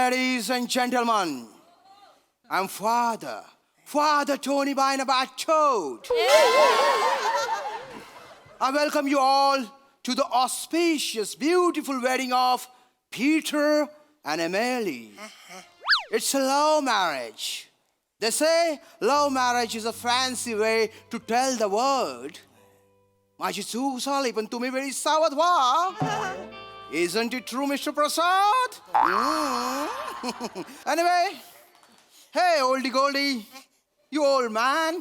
Ladies and gentlemen, I'm Father Tony Bainabatchod. I welcome you all to the auspicious, beautiful wedding of Peter and Emily. It's a love marriage. They say love marriage is a fancy way to tell the world. माझी चूक झाली पण तुम्ही वेळी सावध व्हा. Isn't it true, Mr. Prasad? Anyway, hey, oldie goldie, you old man,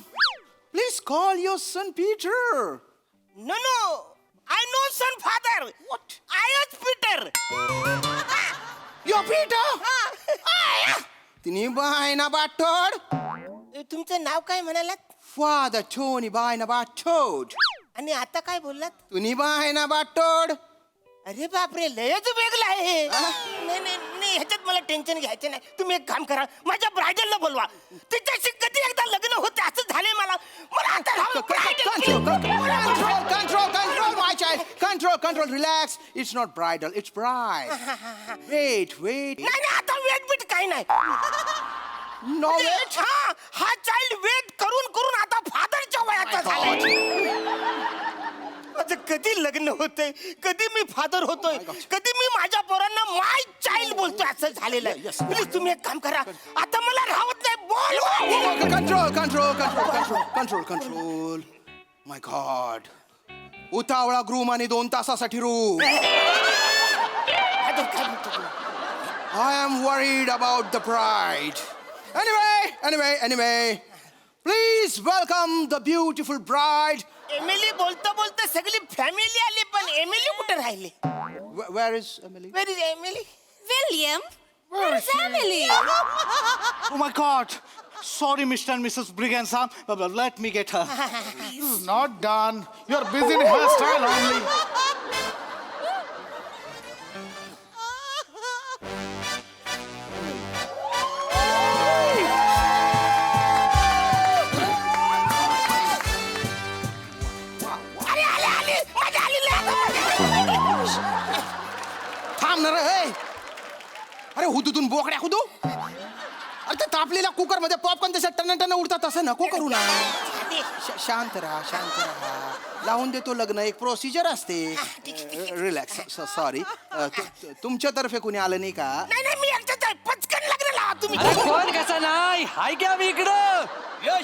please call your son Peter. No, I know son father. What? I was Peter. You're Peter? तिन्ही Bainabatchod. तुमचं नाव काय म्हणालात? Father Tony Bainabatchod. आणि आता काय बोललात? तुम्ही Bainabatchod. अरे बापरे, लयच वेगळं आहे. नाही ह्याच्यात मला टेन्शन घ्यायचं नाही. तुम्ही एक काम करा, माझ्या ब्रायडलला बोलवा. तिच्याशी कधी एकदा लग्न होते असं झालंय मला. आता Control, my child. Control, relax. It's not bridal, it's bride. Wait. नाही आता वेट काय नाही. No wait. हा चाइल्ड वेट करून आता फादरच्या वयाचा झालाय. माझं कधी लग्न होतंय, कधी मी फादर होतोय, कधी मी माझ्या पोरांना माय चाइल्ड बोलतोय असं झालेलं आहे. प्लीज तुम्ही एक काम करा, आता मला राहत नाही. Control. My God. उतावळा ग्रूम आणि 2 तासासाठी room. I am worried about the bride. Anyway. Please welcome the beautiful bride. Emily बोलता सगळी फॅमिली आली, पण एमिली कुठे राहिली? Where is Emily? Where is Emily? William, where's Emily? Oh my God! Sorry, Mr. and Mrs. Briganza. Let me get her. This is not done. You're busy in hairstyle only. थांब ना रे. अरे हुदूतून बोकड्या हुदू. अरे ते तापलेल्या cooker मध्ये popcorn तसे ton उडतात असं नको करू ना. शांत राहा. लावून देतो लग्न, एक प्रोसिजर असते. रिलॅक्स. सॉरी. तुमच्यातर्फे कोणी आलं नाही का? नाही मी एकटाच आहे. पचकन लग्न लावा तुम्ही. अरे कोण कसा नाही हाय क्या मी इकडं. ए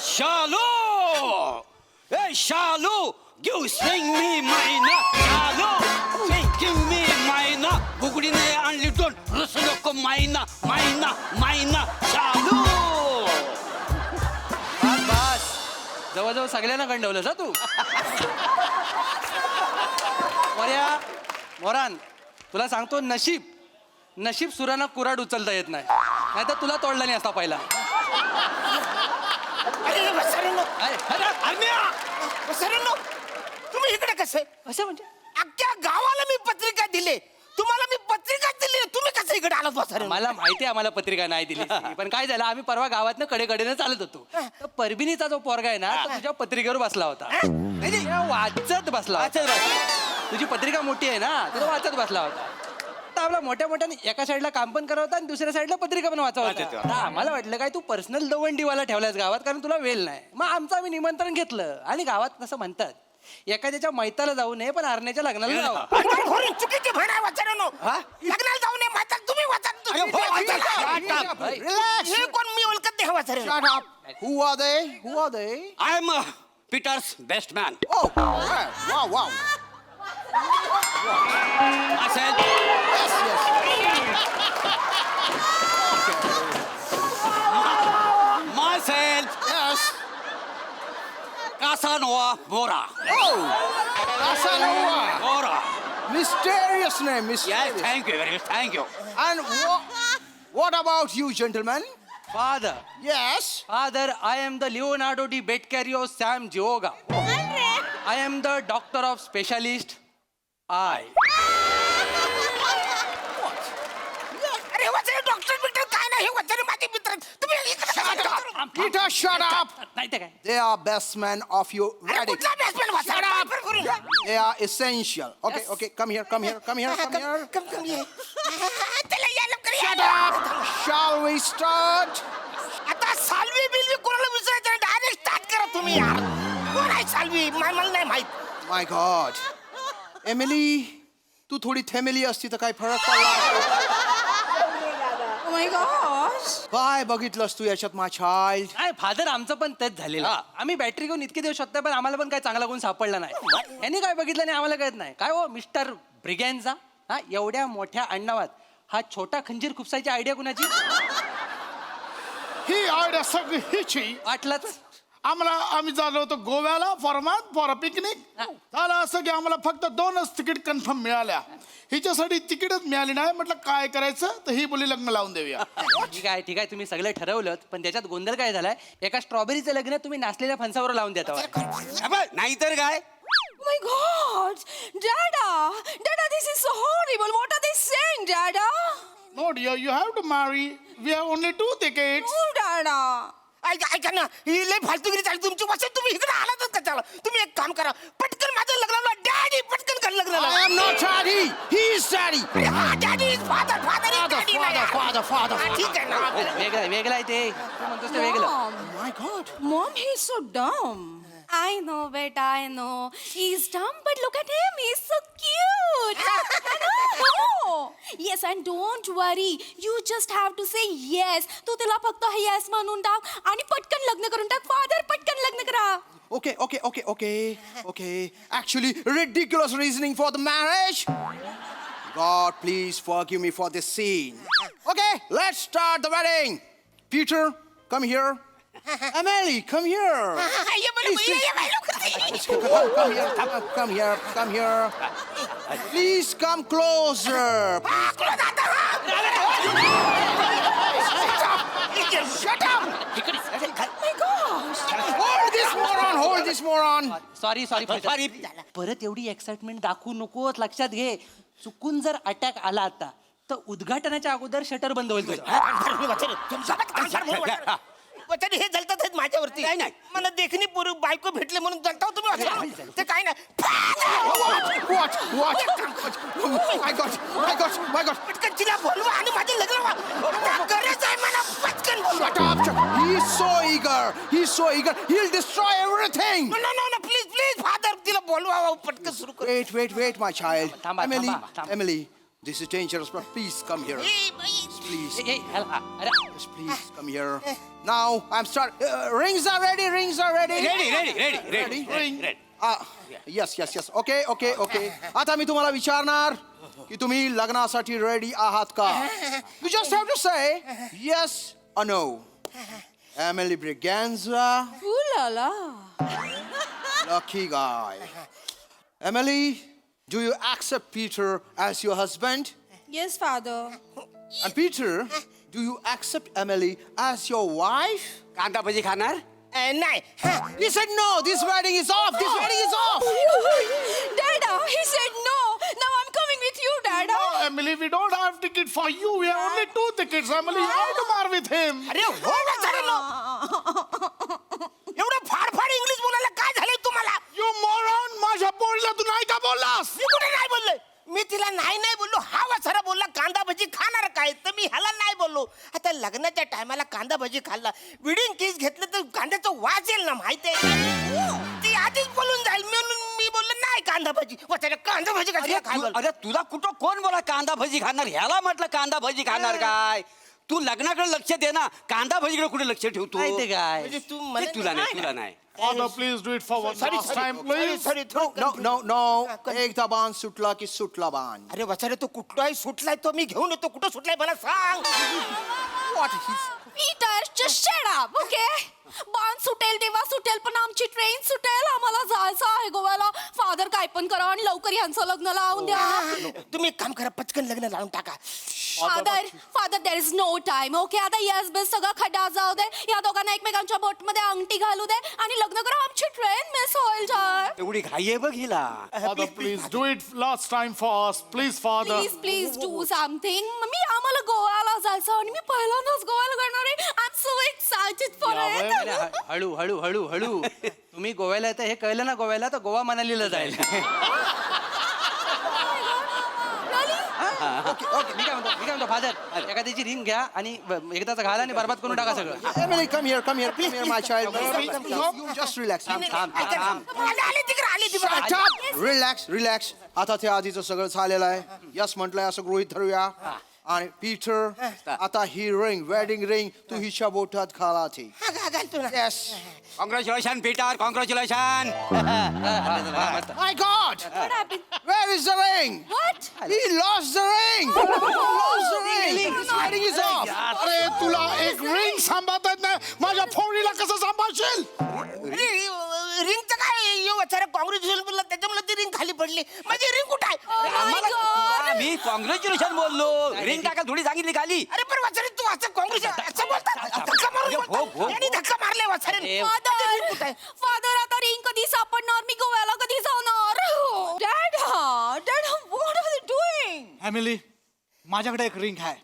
शालू गिव स्विंग मी मायना. शालू स्विंग मी मायना. बुगडीने आणली टोन रस नको मायना. शालू बस जवळजवळ सगळ्यांना गंडवलंस तू. मोरान तुला सांगतो, नशीब सुरांना कुऱ्हाड उचलता येत नाही तर तुला तोडला नाही असता पहिला. तुम्ही इकडे कसं म्हणजे अख्ख्या गावाला मी पत्रिका दिले, तुम्हाला मी पत्रिका दिली, तुम्ही कसं इकडे आलात बसा? मला माहिती आहे आम्हाला पत्रिका नाही दिली, पण काय झालं आम्ही परवा गावातनं कडेकडेनं चालत होतो. तर परबिनीचा जो पोरगा आहे ना तो तुझ्या पत्रिकेवर बसला होता. वाचत बसला. तुझी पत्रिका मोठी आहे ना, तो वाचत बसला होता. तर आपला मोठ्याने एका साईडला काम पण करत होता आणि दुसऱ्या साईडला पत्रिका पण वाचत होता. आम्हाला वाटलं काय तू पर्सनल दवंडीवाला ठेवलास गावात, कारण तुला वेळ नाही. मग आमचं आम्ही निमंत्रण घेतलं आणि गावात कसं म्हणतात, एखाद्याच्या मैताला जाऊ नये पण हरण्याच्या लग्नाला जावं. चुकीची म्हण आहे वाचारानो. लग्नाला जाऊ नये, म्हातार तुम्ही वाचा. हे कोण मी ओळखत नाही वाचारे. Shut up. Who are they? I am Peter's best man. Oh, wow. Myself. Yes. Casanova Bora. Oh, Casanova. Bora. Mysterious name. Yes, thank you very much. Thank you. And what about you, gentlemen? Father. Yes. Father, I am the Leonardo di Beccario Sam Gioga. I am the doctor of specialist. अरे वाचारे, doctor Victor काय नाही, वाचारे माझे मित्र. तुम्ही Peter, shut up. नाही ते काय. They are best men of your wedding. कुठला batsman वाचारे? They are essential. Okay, come here. Come here. त्याला या लवकर या. Shut up. Shall we start? आता साल्वी बिल्वी कोणाला विचारायचं डायरेक्ट स्टार्ट करा तुम्ही यार. कोण आहे साल्वी मला नाही माहित. My God. Emily, तू थोडी थेमेली असती तर काय फरक पडला. Oh my gosh. काय बघितलंस तू याच्यात my child? काय फादर आमचं पण तेच झालेलं. आम्ही बॅटरी घेऊन इतके दिवस शकतो पण आम्हाला पण काय चांगला गुण सापडला नाही. यांनी काय बघितलं नाही आम्हाला कळत नाही. काय हो मिस्टर ब्रिगॅन्झा, हा एवढ्या मोठ्या अण्णावात हा छोटा खंजीर खुपसायची आयडिया कुणाची? ही आयडिया सगळी हिची. वाटलंच. आम्ही झालो होतो गोव्याला फॉर अ पिकनिक. झालं असं की आम्हाला फक्त 2च तिकीट कन्फर्म मिळाल्या. हिच्यासाठी तिकीटच मिळाली नाही. म्हटलं काय करायचं तर ही बोली लग्न लावून देऊया. ठीक आहे तुम्ही सगळं ठरवलं पण त्याच्यात गोंधळ काय झालाय एका स्ट्रॉबेरीचं लग्न तुम्ही नाचलेल्या फणसावर लावून देता. नाहीतर काय Oh my God. Dada, this is so horrible. What are they saying, Dada? No dear, you have to marry. We have only 2 tickets. Oh, Dada. ऐका ना ही लय फालतूगिरी चालली तुमची. वसंत तुम्ही इकडे आलातच का त्याला. तुम्ही एक काम करा पटकन माझं लग्न डॅडी पटकन कर लग्न. I am not daddy. He is daddy. Daddy is father Father. ठीक आहे ना. वेगळं आहे ते तू म्हणतोस ते वेगळं. Mom. My God. Mom, he's so dumb. I know, beta, I know. He's dumb, but look at him. He's so cute. I know. Yes, and don't worry. You just have to say yes. तू त्याला फक्त yes म्हणून टाक आणि पटकन लग्न करून टाक. Father, पटकन लग्न करा. Okay. Actually, ridiculous reasoning for the marriage. God, please forgive me for this scene. Okay, let's start the wedding. Peter, come here. Emily, come here. Come here. Please come closer. Shut up! My gosh. Hold this moron. Sorry परत एवढी excitement दाखवू नकोस. लक्षात घे चुकून जर attack आला आता तर उद्घाटनाच्या अगोदर शटर बंद होईल तुझं. वचन हे जलतात आहेत माझ्यावरती. नाही. मला देखणी पूर्वी बायको भेटले म्हणून जलताव तुम्ही असं. ते काय नाही. What? My God. पटकन तिला बोलवा आणि माझं लग्न व्हा. गरज आहे मला पटकन बोलवा. Shut up. He's so eager. He'll destroy everything. No, please father तिला बोलवा पटकन सुरू कर. Wait, my child. थांबा. Emily, this is dangerous, but please come here. Please. Yes, please come here. Now, I'm start. Rings are ready. Ready Yes. Okay. आता मी तुम्हाला विचारणार की तुम्ही लग्नासाठी रेडी आहात का? You just have to say yes or no. Emily Briganza, Ooh la la. lucky guy. Emily, do you accept Peter as your husband? Yes, Father. And Peter, do you accept Emily as your wife? कांदा भजी खाणार नाही. He said no. This wedding is off. Dada, he said no. Now I'm coming with you, Dada. No, Emily, we don't have ticket for you. We have only 2 tickets. Emily, you have to marry with him. अरे हो वचन. एवढं फाड English बोलायला काय झालंय तुम्हाला? You moron! माझ्या बोलला तू नाही का बोललास? मी कुठे नाही बोललोय. मी तिला नाही बोललो. हा वसारा बोलला कांदा भजी खाणार काय तर मी ह्याला नाही बोललो. आता लग्नाच्या टायमाला कांदा भजी खाल्ला विडिंग केस घेतलं तर कांद्याचं वास येईल ना माहितीये. ती आधीच बोलून जाईल म्हणून मी बोललो नाही कांदा भजी. वसारा कांदा भजी कशी खायला. अरे तुला कुठं कोण बोला कांदा भजी खाणार ह्याला म्हटलं कांदा भजी खाणार काय तू लग्नाकडे लक्ष दे ना कांदा भजीकडे कुठे लक्ष ठेवतो माहिती काय म्हणजे तू ते मला तुला नाही Father, please do it for one last time, please. Sorry. No. एकदा बाण सुटला की सुटला बाण. अरे वसारे तो कुठलाय सुटलाय तो मी घेऊन येतो. कुठं सुटलाय मला सांग. What? Peter, just shut up, okay? बाण सुटेल तेव्हा सुटेल पण आमची ट्रेन सुटेल. आम्हाला जायचं आहे गोव्याला. फादर काय पण करा आणि लवकर यांचं लग्न लावून द्या. तुम्ही एक काम करा पटकन लग्न लावून टाका. Father there is no time. Okay आता यस बेस सगळं खड्डा जाऊ दे. या दोघांना एकमेकांच्या बोट मध्ये अंगठी घालू दे आणि लग्न करा. आमची ट्रेन मिस होईल जाय. एवढी घाई आहे बघ हिला Father, please do it last time for us. Please, Father. Please do something. मी आम्हाला गोव्याला जायचं आणि मी पहिल्यांदाच गोव्याला करणार आहे. I am so excited for it. हळू तुम्ही गोव्याला येतं हे कळलं ना. गोव्याला तर गोवा मनालीला जाईल. मी काय म्हणतो फादर एखाद्याची रिंग घ्या आणि एकदाचा घाला आणि बरबाद करून टाका सगळं. Emily, come here, my child. You just relax. आले तिकडे आले तिकडे Shut up! Relax. आता ते आधीचं सगळं झालेलं आहे. यस म्हटलंय असं गृहीत धरूया. आणि पीटर आता ही रिंग वेडिंग रिंग तू हिच्या बोटात घाला ती. घालतो ना. Yes. Congratulation Peter congratulation. My God! What happened? Where is the ring? What? He lost the ring. Lost the ring. His wedding is off. अरे तुला एक रिंग सांभाळता येत नाही माझ्या फोडीला कसं सांभाळशील? रिंगचं काय कॉंग्रॅच्युलेशन बोलला त्याच्यामुळे ती रिंग खाली पडली. माझी रिंग कुठे आहे? Oh my God! Me congratulation बोललो रिंग टाका थोडी सांगितली खाली. अरे पण वाचारे तू असं काँग्रेस असं बोलतात धक्का मारून बोलतात. यांनी धक्का मारले वाचारे. Father, आता रिंग कधी सापडणार? मी गोव्याला कधी जाणार? Dad, what are they doing? Family माझ्याकडे एक रिंग आहे.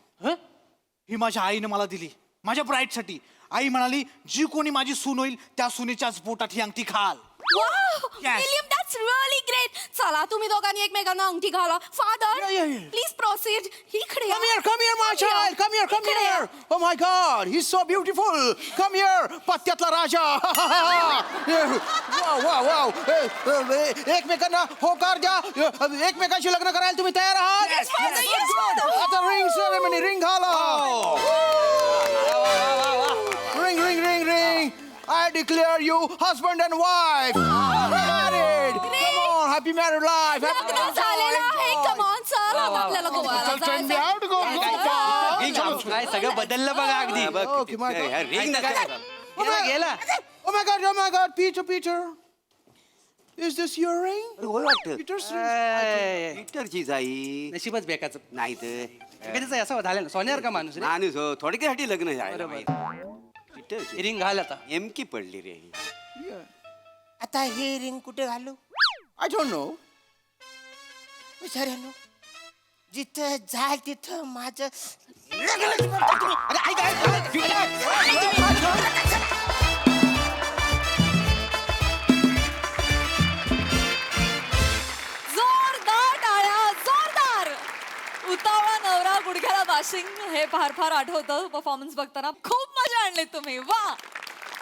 ही माझ्या आईने मला दिली माझ्या ब्राईडसाठी. आई म्हणाली जी कोणी माझी सून होईल त्या सुनेच्याच पोटात ही अंगठी घाल. Wow, Yes. William, that's really great. चला तुम्ही दोघांनी एकमेकांना अंगठी घाला. Father, please proceed. इकडे या. Come here, my child. Come here. Oh my God, he's so beautiful. Come here, पत्त्यातला Raja. Wow. एकमेकांना होकार द्या. एकमेकांशी लग्न करायला तुम्ही तयार आहात? Yes, Father. आता रिंग सेरेमनी रिंग घाला. Ring. I declare you husband and wife. Married. Come on, happy married life. लग्न झालेलं आहे. Come on, चल. आता आपल्याला गोव्याला चल me जायचंय. out, go. काय सगळं बदललं बघा अगदी. Okay, my God. रिंग गेला. Oh my God, Peter. Is this your ring? होय वाटतं Peter's ring. पीटरची जाई नशीबच बेकाचं. नाही तर कधीच असं झालं ना सोन्यावर का माणूस रे. माणूस हो थोडक्यासाठी लग्न बरोबर. पीटर रिंग घाल आता. नेमकी पडली रे. आता हे रिंग कुठे घालू? I don't know. विचारानो जिथं जाल तिथं माझं जोरदार टाळ्या, जोरदार. उतावळा नवरा गुडघ्याला बाशिंग हे फार आठवतं परफॉर्मन्स बघताना. खूप मजा आणली तुम्ही. वा,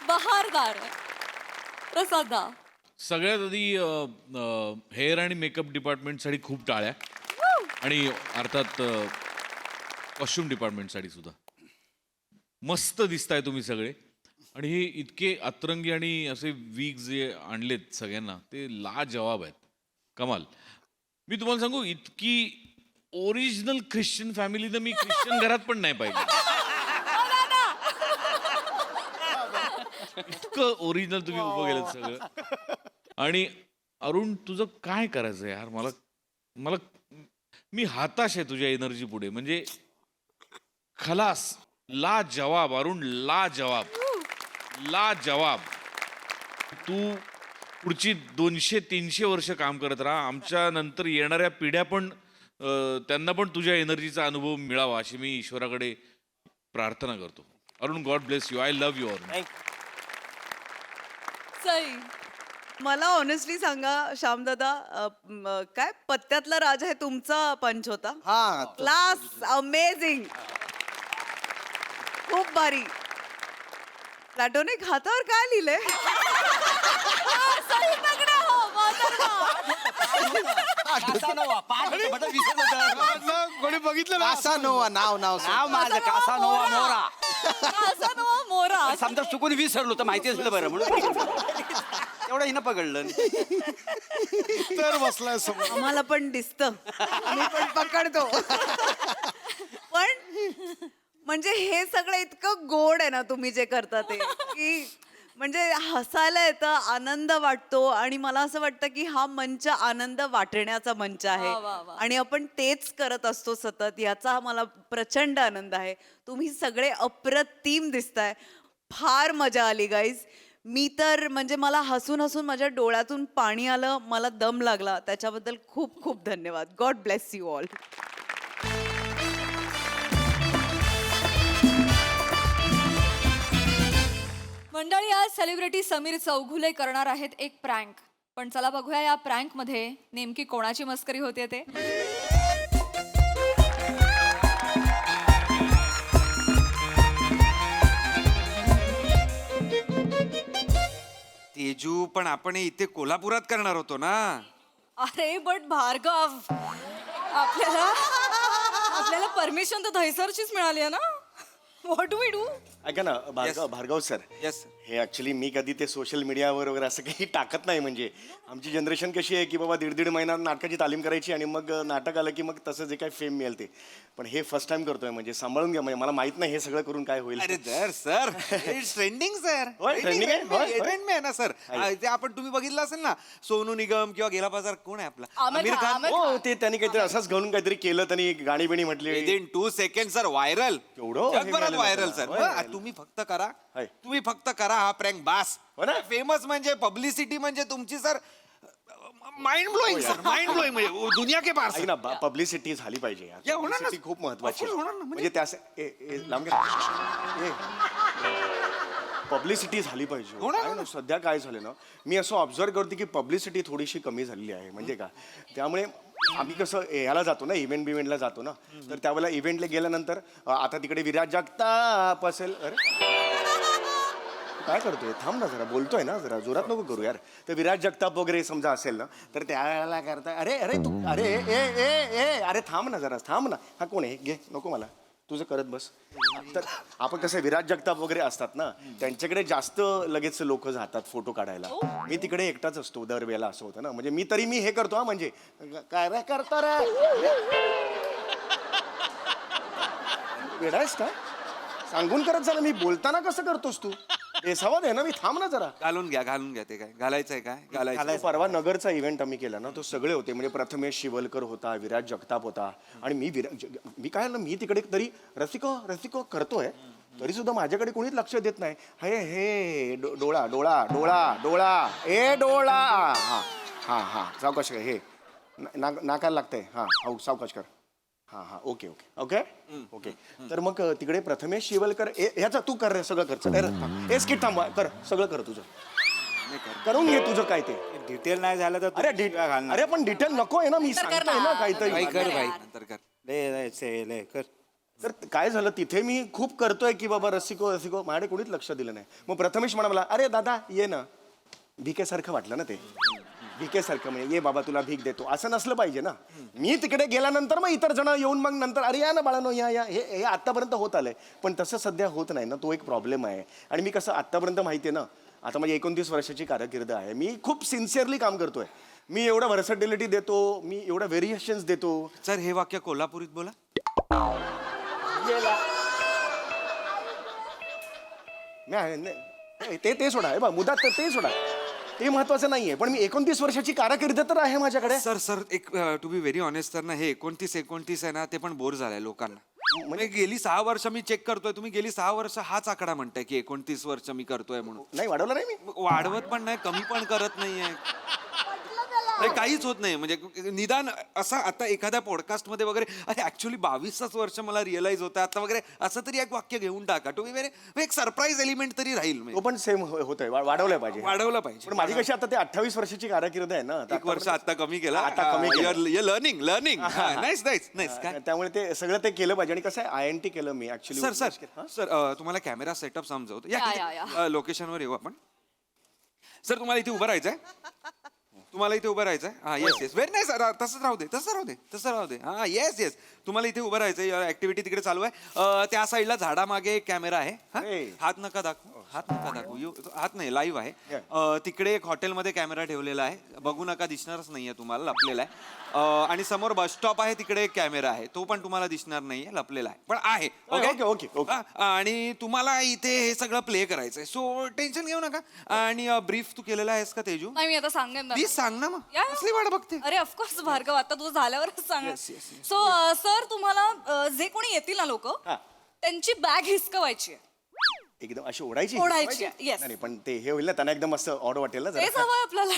बहारदार. प्रसादा, सगळ्यात आधी हेअर आणि मेकअप डिपार्टमेंटसाठी खूप टाळ्या आणि अर्थात कॉस्ट्युम डिपार्टमेंटसाठी सुद्धा. मस्त दिसताय तुम्ही सगळे आणि हे इतके अतरंगी आणि असे वीक जे आणलेत सगळ्यांना ते लाजवाब आहेत. कमाल. मी तुम्हाला सांगू इतकी ओरिजिनल ख्रिश्चन फॅमिली तर मी ख्रिश्चन घरात पण नाही पाहिजे. इतकं ओरिजिनल तुम्ही उभं केलं सगळं. आणि अरुण तुझं काय करायचं यार मला मी हताश आहे तुझ्या एनर्जी पुढे. म्हणजे खलास ला जवाब अरुण ला जवाब. तू पुढची 200-300 वर्ष काम करत राहा. आमच्या नंतर येणाऱ्या पिढ्या पण त्यांना पण तुझ्या एनर्जीचा अनुभव मिळावा अशी मी ईश्वराकडे प्रार्थना करतो. Arun God bless you. I love you Arun. Sai. मला ऑनेस्टली सांगा श्यामदादा काय पत्त्यातला राजा हे तुमचा पंच होता. हा. क्लास अमेझिंग खूप भारी. प्लॅटोनिक हातावर काय लिहिलंय? सई पकडा हो, मोहतरमा. कोणी बघितलं ना Casanova, नाव नाव माझं कासानोवा मोरा. कासानोवा मोरा. समजा चुकून विसरलो तर माहिती असलं बरं म्हणून तेवढं हिनं पकडलं. तर बसलाय समोर. आम्हाला पण दिसतं मी पण पकडतो. पण म्हणजे हे सगळं इतकं गोड आहे ना तुम्ही जे करता ते की म्हणजे हसायला येतं, आनंद वाटतो आणि मला असं वाटतं की हा मंच आनंद वाटण्याचा मंच आहे आणि आपण तेच करत असतो सतत. याचा मला प्रचंड आनंद आहे. तुम्ही सगळे अप्रतिम दिसताय. फार मजा आली गाईज. मी तर म्हणजे मला हसून माझ्या डोळ्यातून पाणी आलं. मला दम लागला. त्याच्याबद्दल खूप खूप धन्यवाद. God bless you all. मंडळी, आज सेलिब्रिटी समीर चौघुले करणार आहेत एक प्रँक. पण चला बघूया या प्रँक मध्ये नेमकी कोणाची मस्करी होते ते. तेजू पण आपण हे इथे कोल्हापुरात करणार होतो ना. अरे बट भार्गव, आपल्याला आपल्याला परमिशन तर दहिसरचीच मिळाली आहे ना. What do we do? ऐका ना भार्गव सर, येस. हे ऍक्च्युली मी कधी ते सोशल मीडियावर वगैरे असं काही टाकत नाही. म्हणजे आमची जनरेशन कशी आहे की बाबा दीड महिना नाटकाची तालीम करायची आणि मग नाटक आलं की मग तसं जे काही फेम मिळेल ते. पण हे फर्स्ट टाइम करतोय म्हणजे सांभाळून घ्या. म्हणजे मला माहित नाही हे सगळं करून काय होईल. अरे सर इट्स ट्रेंडिंग सर. होय, trending आहे? होय, होय. आहे ना सर. ते आपण तुम्ही बघितलं असेल ना, सोनू निगम किंवा गेला बाजार कोण आहे आपला आमिर खान. हो ते त्यांनी काहीतरी असंच घालून काहीतरी केलं, त्यांनी गाणी बिणी म्हटली. Within 2 second sir viral. केवढं हे जगभरात मिळालं व्हायरल सर. होय, होय. तुम्ही फक्त करा, होय. तुम्ही फक्त करा हा प्रँक बास. हो ना? फेमस म्हणजे पब्लिसिटी म्हणजे तुमची sir mind blowing sir. Mind blowing म्हणजे दुनिया के पार ऐक सर. ना पब्लिसिटी झाली पाहिजे यार. या, होणार ना. Publicity खूप महत्वाची Of course होणार ना. म्हणजे त्या लांब पब्लिसिटी झाली पाहिजे. होणार काय ना, सध्या काय झालं ना, मी असं ऑब्झर्व करते की पब्लिसिटी थोडीशी कमी झालेली आहे. म्हणजे का, त्यामुळे आम्ही कसं याला जातो ना, इव्हेंटला जातो ना, तर त्यावेळेला इव्हेंटला गेल्यानंतर आता तिकडे विराज जगताप असेल. अरे काय करतोय, थांब ना जरा, बोलतोय ना, जरा जोरात नको करू यार. तर विराज जगताप वगैरे समजा असेल ना, तर त्यावेळेला करताय अरे अरे तू अरे ए ए ए अरे थांब ना जरा, थांब ना. हा कोण आहे, घे, नको मला, तुझं करत बस. तर आपण कसं विराज जगताप वगैरे असतात ना, त्यांच्याकडे जास्त लगेच लोक जातात फोटो काढायला. मी तिकडे एकटाच असतो दरवेळेला, असं होतं ना. म्हणजे मी हे करतो हा, म्हणजे काय रे करतो रे, वेडायस का, सांगून करत झालं. मी बोलताना कसं करतोस तू, बेसावाद आहे ना मी, थांब ना जरा. घालून घ्या ते काय घालायचंय काय घालायचं. परवा नगरचा इव्हेंट आम्ही केला ना, तो सगळे होते. म्हणजे प्रथमेश शिवलकर होता, विराज जगताप होता, आणि मी काय ना, मी तिकडे तरी रसिको करतोय, तरी सुद्धा माझ्याकडे कोणीच लक्ष देत नाही. हे डोळा डोळा डोळा डोळा ए डोळा, हा हा हा सावकाश कर, हे नाकाला लागतंय, हा हो सावकाश कर, हा हा ओके ओके ओके ओके. तर मग तिकडे प्रथमेश शिवलकर ह्याचा तू कर रे, सगळं कर. स्किट थांबवा, कर सगळं, कर तुझं, करून घे तुझं काय ते. डिटेल नाही झालं तर अरे पण डिटेल नको आहे ना, मी सांगतोय ना काहीतरी. कर भाई, नंतर कर. तर काय झालं तिथे, मी खूप करतोय की बाबा रसिको माझ्याकडे कोणीच लक्ष दिलं नाही. मग प्रथमेश म्हणा, अरे दादा ये ना, भिके सारखं वाटलं ना ते, भिके सारखं, म्हणजे ये बाबा तुला भीक देतो, असं नसलं पाहिजे ना. मी तिकडे गेल्यानंतर मग इतर जण येऊन मग नंतर अरे या ना बाळानो या या, हे आतापर्यंत होत आलंय. पण तसं सध्या होत नाही ना, तो एक प्रॉब्लेम आहे. आणि मी कसं आतापर्यंत माहिती आहे ना, आता माझी 29 वर्षाची कारकीर्द आहे, मी खूप सिन्सिअरली काम करतोय. मी एवढं व्हर्सॅटिलिटी देतो, मी एवढं व्हेरिएशन्स देतो. सर हे वाक्य कोल्हापुरीत बोला. ते सोडा, बा मुद्दा ते सोडा, ते महत्वाचं नाहीये. पण मी 29 वर्षाची कारकीर्द तर आहे माझ्याकडे. सर एक to be very honest sir ना, हे 29 आहे ना, ते पण बोर झालंय लोकांना. म्हणजे गेली 6 वर्ष मी चेक करतोय, तुम्ही गेली 6 वर्ष हाच आकडा म्हणताय की 29 वर्ष मी करतोय म्हणून. नाही वाढवलं नाही मी, वाढवत पण नाही, कमी पण करत नाहीये, काहीच होत नाही. म्हणजे निदान असं आता एखाद्या पॉडकास्ट मध्ये वगैरे, अरे ऍक्च्युली 22च वर्ष मला रिअलाइज होतं आता वगैरे, असं तरी एक वाक्य घेऊन टाका. टू बी व्हेरी, एक सरप्राईज एलिमेंट तरी राहील. तो पण सेम होतोय, वाढवलं पाहिजे. पण माझी कशी आता ते 28 वर्षाची कारकीर्द आहे ना, 1 वर्ष आता कमी केला. आता कमी केलं. लर्निंग नाईस काय. त्यामुळे ते सगळं ते केलं पाहिजे. आणि कसं आहे, INT केलं मी ऍक्च्युली. सर तुम्हाला कॅमेरा सेटअप समजवतो. या लोकेशनवर येऊ आपण. सर तुम्हाला इथे उभं राहायचंय, हा येस व्हेरी नाईस. तसंच राहू दे. हा येस तुम्हाला इथे उभं राहायचंय. ऍक्टिव्हिटी तिकडे चालू आहे. त्या साईडला झाडामागे एक कॅमेरा आहे. हात नका दाखवू, हात नाही, लाईव्ह आहे. तिकडे एक हॉटेलमध्ये कॅमेरा ठेवलेला आहे, बघू नका, दिसणारच नाहीये तुम्हाला, लपलेला आहे. आणि समोर बस स्टॉप आहे, तिकडे एक कॅमेरा आहे, तो पण तुम्हाला दिसणार नाहीये, लपलेला आहे, पण आहे. ओके. आणि तुम्हाला इथे हे सगळं प्ले करायचंय, सो टेन्शन घेऊ नका. आणि ब्रीफ तू केलेला आहेस का तेजू? नाही, मी आता सांगेन ना. प्लीज सांग ना. मग कसली वाट बघते? अरे ऑफकोर्स भार्गव, आता तुझं झाल्यावरच सांग. सो सर, तुम्हाला जे कोणी येतील ना लोक, त्यांची बॅग हिसकवायची आहे, एकदम अशी ओढायची. येस. नाही पण ते हे होईल ना, त्यांना एकदम मस्त ऑड वाटेल ना तेच जरा. हवं आपल्याला.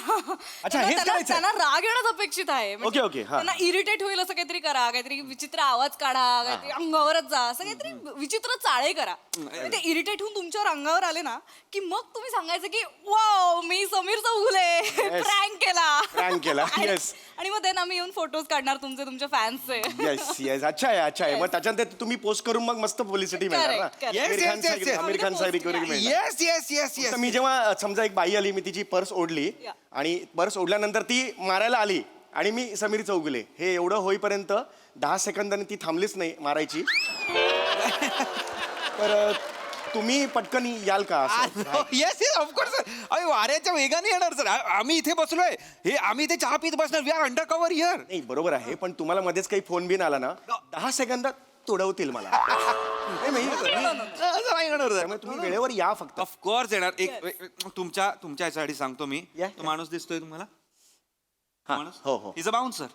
अच्छा, हेच करायचंय. त्यांना राग येणं अपेक्षित आहे. म्हणजे ओके, हा. त्यांना इरिटेट होईल असं काहीतरी करा, काहीतरी विचित्र आवाज काढा, काहीतरी अंगावरच जा, असं काहीतरी विचित्र चाळे करा. ते इरिटेट होऊन तुमच्यावर अंगावर आले ना, की मग तुम्ही सांगायचं की वाव, मी समीर चौगुले प्रँक केला. प्रँक केला. येस आणि मग देन आम्ही येऊन फोटोज काढणार तुमच्या फॅन्सचे. Yes yes. अच्छा आहे अच्छा आहे. मग त्याच्यानंतर तुम्ही पोस्ट करून मग मस्त पब्लिसिटी मिळणार ना. Correct, correct. आमिर खान साहेब रिकव्हरी मिळणार. येस येस येस तर मी जेव्हा समजा एक बाई आली, मी तिची पर्स ओढली आणि पर्स ओढल्यानंतर ती मारायला आली आणि मी समीर चौगुले हे एवढं होईपर्यंत 10 सेकंदांनी ती थांबलीच नाही मारायची. तर तुम्ही पटकन याल का असं? Yes yes of course sir. अरे वाऱ्याच्या वेगाने येणार सर. आम्ही इथे बसलोय, हे आम्ही इथे चहा पीत बसणार. We are under cover here. नाही बरोबर आहे, पण तुम्हाला मध्येच काही फोन बिन आला ना 10 सेकंदात तोडवतील मला. नाही, नाही येणार सर. त्यामुळे तुम्ही वेळेवर या फक्त. ऑफकोर्स येणार. एक तुमच्या याच्यासाठी सांगतो मी. या. तो माणूस दिसतोय तुम्हाला? हा, माणूस हो हो. Is a bouncer.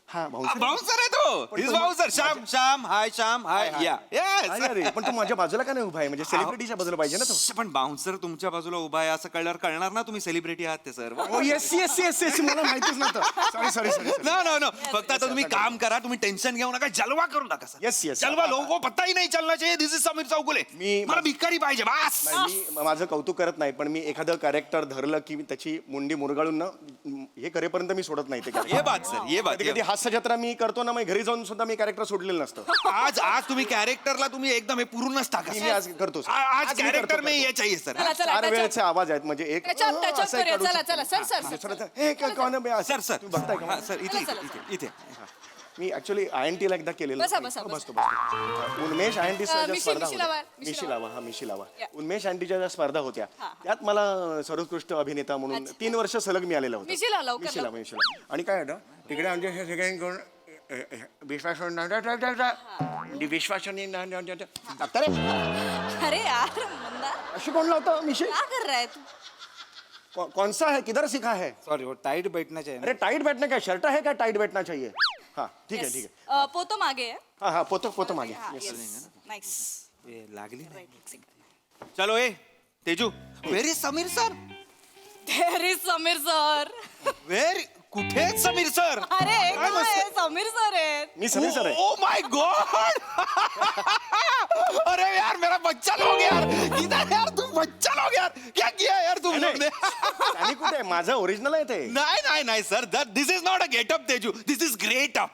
हा भाऊ बाउन्सर आहे तो. Is bouncer. Shyam Shyam hi Shyam hi या. येस. अरे पण तू माझ्या बाजूला का नाही उभा आहे? म्हणजे सेलिब्रिटीच्या बाजूला पाहिजे ना तो. पण बाउन्सर तुमच्या बाजूला उभा आहे असं कळल्यावर कळणार ना तुम्ही सेलिब्रिटी आहात ते सर. हो येस येस येस येस. मला माहितीच नव्हतं. Sorry sorry sorry. नो फक्त आता तुम्ही काम करा, तुम्ही टेन्शन घेऊ नका, जलवा करू नका सर. Yes, yes. जलवा लोगों को पता ही नहीं चलना चाहिए दिस इज समीर चौगुले. मला भिकारी पाहिजे बस. मी माझं कौतुक करत नाही, पण मी एखादं कॅरेक्टर धरलं की त्याची मुंडी मुरगाळून ना हे करेपर्यंत मी सोडत नाही ते. ये बात सर, ये बात. कधी हास्य जत्रा मी करतो ना, मग घरी जाऊन सुद्धा मी कॅरेक्टर सोडलेलं नसतं. आज तुम्ही कॅरेक्टरला तुम्ही एकदम हे पूर्णच टाका. मी आज करतो सर. आज मी कॅरेक्टर करतो. में ये चाहिए सर. चार वेळेचे आवाज आहेत म्हणजे एक त्याच्यात असं एक करूया. काढू चला शकतो. सर. हे काय कोण आहे बे? सर सर तुम्ही बघताय का? सर इथे इथे. मी ऍक्च्युली INT ला एकदा केलेलं. बसा. बसतो. उन्मेष INT ज्या मिशी स्पर्धा लावा, होत्या. मिशी मिशी लावा. हा मिशी लावा. Yeah. उन्मेष INTच्या ज्या स्पर्धा होत्या त्यात मला सर्वोत्कृष्ट अभिनेता म्हणून 3 वर्ष सलग मिळालेलं होतं. मिशीला लवकर मिशीला. आणि काय होतं तिकडे आमच्या हे सगळ्यांकडून विश्वास अरे यार मंदा, अशी कोण लावतं मिशी? क्या कर रहा है तू? कौन सा है, किधर सीखा है? सॉरी वो टाइट बैठना चाहिए. अरे टाइट बैठना क्या शर्ट है क्या टाइट बैठना चाहिए? हाँ ठीक है ठीक है. पोतो मागे आहे. हाँ हाँ पोतो मागे. नाईस. लागली चलो ए Teju. Where is Sameer sir? There is Sameer sir. Where कुठे आहेत समीर सर? अरे काय समीर सर आहेत. मी समीर सर आहे. Oh my God. अरे यार मेरा बच्चा लोग यार. इधर यार तू बच्चा लोग यार. क्या किया यार तुम लोग ने? आणि कुठे माझं ओरिजिनल आहे ते. नाही sir this is not a getup Teju. This is great up.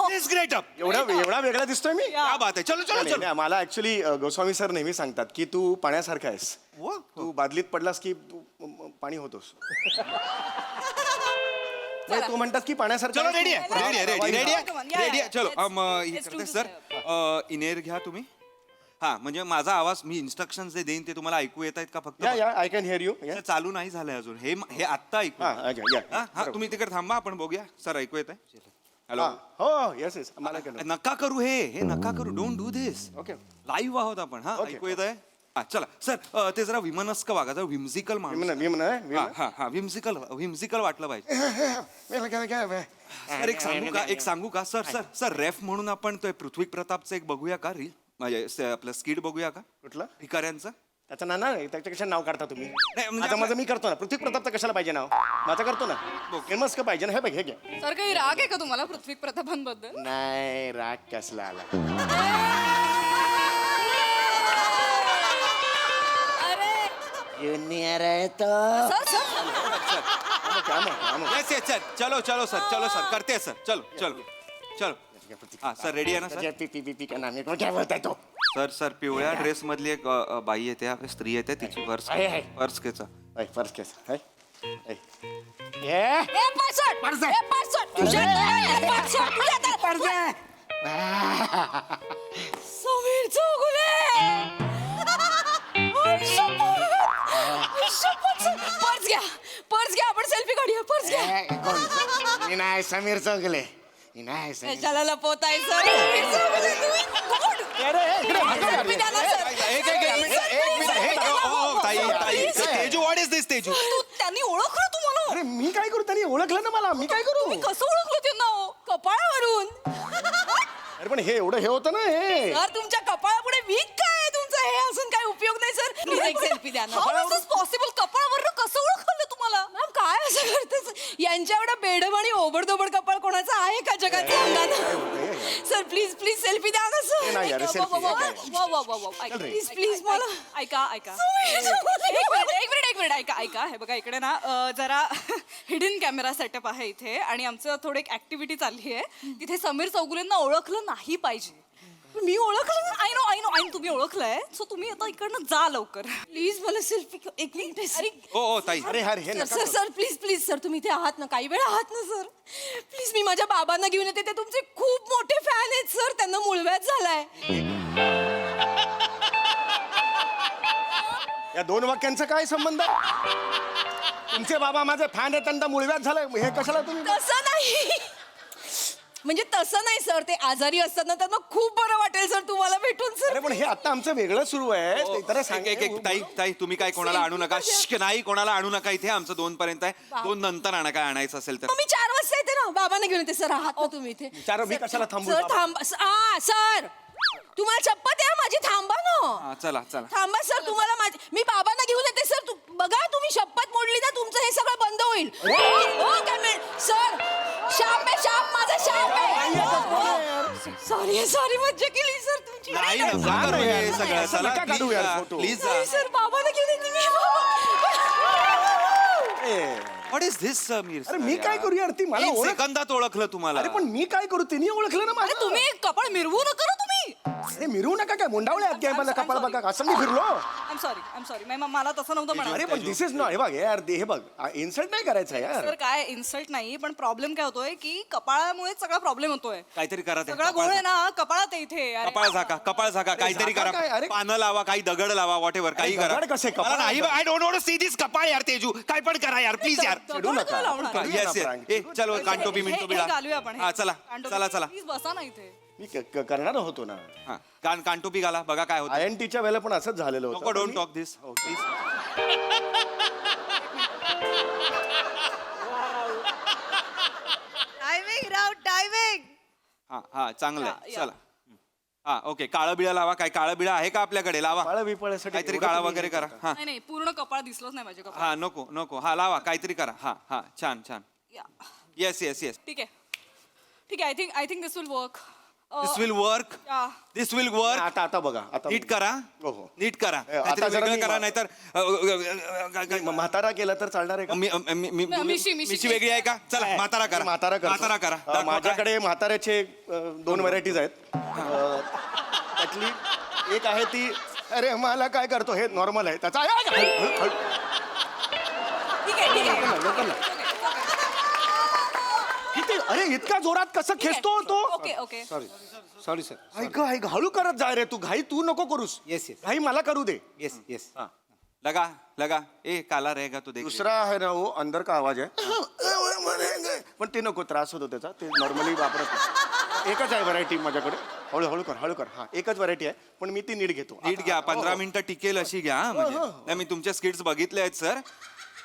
This great up. एवढा वेगळा दिसतोय मी? क्या बात आहे. चलो नाही, मला ऍक्च्युली गोस्वामी सर नेहमी सांगतात की तू पाण्यासारखा आहेस. तू बादलीत पडलास की तू पाणी होतोस. नाही, तू म्हणतात की पाण्यासारखं चलो आहेस रेडी तू. आहे रेडी Come on, yeah, आहे. yeah. चलो Let's do करते this, सर. इनेर घ्या तुम्ही. हा म्हणजे माझा आवाज मी इन्स्ट्रक्शन जे देईन ते तुम्हाला ऐकू येत आहेत का फक्त? या I can hear you. Sir, चालू नाही झालंय अजून. हे आत्ता ऐकू. हा तुम्ही तिकडे थांबा, आपण बघूया. सर ऐकू येत आहे? हॅलो. हो येस येस मला कळलं. नका करू हे नका करू. Don't do this. Okay. Live आहोत आपण. हा Okay. ऐकू येत आहे? हा चला सर. ते जरा विमनस्क वागा, जरा विम्झिकल माणूस. हा विम्झिकल वाटलं पाहिजे. सर एक सांगू का सर रेफ म्हणून आपण तो पृथ्वी प्रतापचं एक बघूया का रील? म्हणजे आपलं स्किट बघूया का? कुठलं? भिकाऱ्यांचं. त्याचं ना नाही त्याच्या कशा नाव काढता तुम्ही? म्हणजे आता माझं मी करतो ना. पृथ्वी प्रतापचं कशाला पाहिजे नाव? माझं करतो ना. फेमस का पाहिजे ना. हे बघ हे घ्या. सर काही राग आहे का तुम्हाला पृथ्वी प्रतापांबद्दल? नाही राग कसला आला. ज्युनियर आहे तो. Yes sir. चलो सर करते सर. चलो. हा सर रेडी आहे ना सर? पी का नाम है? क्या बोलताय तो? सर पिवळ्या ड्रेस मधली एक बाई येते, स्त्री येते, तिची पर्स आहे. पर्स केचा. फर्स्ट केस है. समीर चौगुले. पर्स घ्या आपण सेल्फी काढूया. पर्स घ्या. मी नाही समीर चौगुले. मी नाही समीर. कशाला लपवताय सर? समीर चौगुले तुम्ही कोण? तुम्ही द्या ना, सर. एक मिनिट. ताई तेजू व्हॉट इज दिस तेजू? त्यांनी ओळखलं तुम्हाला? अरे मी काय करू? त्यांनी ओळखलं ना मला. मी काय करू? तुम्ही कसं ओळखलं त्यांना हो? कपाळावरून. अरे पण हे एवढं हे होतं ना हे. सर तुमच्या कपाळापुढे वीक काय आहे तुमचं? हे असून काय उपयोग नाही सर. प्लीज एक सेल्फी द्या ना. How is this possible? कपाळावरून कसं ओळखलं तुम्हाला? मॅम काय असं करतेस? यांच्या एवढा बेडम आणि ओबडधोबड कपाळ कोणाचा आहे का जगात सांगा ना. सर प्लीज प्लीज सेल्फी द्या ना सर. नाही यार, selfie काय? प्लीज प्लीज मला ऐका एक मिनिट ऐका हे बघा इकडे ना जरा हिडन कॅमेरा सेटअप आहे इथे आणि आमचं थोडं एक ऍक्टिव्हिटी चालली आहे तिथे समीर चौगुलेंना ओळखलं नाही पाहिजे. मी ओळखलं. आय नो तुम्ही ओळखलंय सो तुम्ही आता इकडनं जा लवकर. प्लीज मला सेल्फी. एक मिनिट. अरे हो ताई अरे यार हे नका सर करू. सर प्लीज प्लीज सर तुम्ही इथे आहात ना काही वेळ आहात ना सर. प्लीज मी माझ्या बाबांना घेऊन येते. ते तुमचे खूप मोठे फॅन आहेत सर. त्यांना मुळव्याध झालाय. या दोन वाक्यांचा काय संबंध? तुमचे बाबा माझे फॅन आहेत, त्यांना मुळव्याध झालंय, हे कशाला तुम्ही? तसं नाही म्हणजे तसं नाही सर. ते आजारी असतात ना त्यांना खूप बरं वाटेल सर तुम्हाला भेटून अरे सर. पण हे आता आमचं वेगळं सुरू आहे ते तर सांग. एक ताई ताई तुम्ही काय कोणाला आणू नका. नाही कोणाला आणू नका इथे. आमचं 2 पर्यंत आहे. 2 नंतर आणा काय आणायचं असेल तर. मी 4 वाजता येते ना. बाबांना घेऊन येते सर. आहात ना तुम्ही इथे? चार मी कशाला थांबू? सर थांबा. सर तुम्हाला शपथ आहे माझी. थांबा ना. हा, चला चला थांबा सर. तुम्हाला मी बाबांना घेऊन येते सर. बघा तुम्ही शपथ मोडली ना तुमचं हे सगळं बंद होईल. हो सर. शाप आहे शाप. माझा शाप आहे. सॉरी मज्जा केली सर तुमची. नाही नका करू हे सगळं. असं चला नका काढू यार photo. प्लीज नाही, सर बाबांना घेऊन येते मी. What is this Sameer? अरे मी काय करू यार? ती मला ओळख. सेकंदात ओळखलं तुम्हाला. अरे पण मी काय करू? तिने ओळखलं ना मला. तुम्ही कपाळ मिरवू नका ना तुम्ही. अरे मिरवू नका काय? मुंडावळे आहेत काय मला कपाळ बघा असं मी फिरलो. आय एम सॉरी मला तसं नव्हतं म्हणाल. अरे पण दिस इज नॉट. हे बघ यार हे बघ इन्सल्ट नाही करायचं यार. सर काय इन्सल्ट नाही पण प्रॉब्लेम काय होतोय की कपाळामुळे सगळा प्रॉब्लेम होतोय. काहीतरी करा ते. सगळा गोळ आहे ना कपाळात आहे इथे. अरे, कपाळ झाका काहीतरी झाका करा. काय? अरे- पानं लावा काही दगड लावा वॉट एव्हर काही करा. दगड कसे? कपाळ- मला नाही I don't want to see this कपाळ यार तेजू. काय पण करा यार प्लीज यार. चिडू नका. लावणार. करूया येस ना येस. prank. ए चलो कांटोपी मिंटो हे बिळा. घालूया आपण हा चला चला चला. प्लीज बसा ना इथे. मी करणार होतो ना. हा कांटोपी घाला बघा काय होतं. INTच्या वेळेला पण असंच झालेलं नको होतं. Don't talk this please. Timing Rao timing. हा हा चांगलं आहे या. चला. हा ओके काळं बिळा लावा. काय काळं बिळा आहे का आपल्याकडे? लावा काळं बिपाळ्यासाठी काहीतरी एवढं काळा तुम्ही वगैरे हे करा. हा नाही पूर्ण कपाळ दिसलंच नाही माझे कपाळ. हा नको नको. हा लावा काहीतरी करा. हा हा छान छान. या. Yes yes yes. ठीक आहे I think this will work. This will work. This will work. आता बघा आता नीट करा. हो, हो. नीट करा. आता काहीतरी जरा वेगळं मी- करा नाहीतर म्हातारा केला तर चालणार आहे का? मिशी. मिशी वेगळी आहे का? चला म्हातारा करा. म्हातारा करतो. म्हातारा करा. दाखवा माझ्याकडे म्हाताऱ्याचे 2 व्हरायटीज आहेत. त्यातली एक आहे ती अरे मला काय करतो हे नॉर्मल आहे त्याचा ठीक आहे किती अरे इतका जोरात कसं खेचतो तो? Okay sorry sir. ऐक हळू करत जाय रे तू. घाई तू नको करूस. येस येस घाई मला करू दे. Yes yes. लगा लगा. ए काला रहेगा तो देख. दुसरा आहे ना वो अंदर का आवाज आहे पण ते नको त्रास होतो त्याचा. ते नॉर्मली वापरत नाही. एकच आहे व्हरायटी माझ्याकडे. हळू कर. हा एकच व्हरायटी आहे पण मी ती नीट घेतो. नीट घ्या. 15 मिनिटं टिकेल अशी घ्या. म्हणजे नाही, मी तुमच्या स्किट्स बघितले आहेत सर.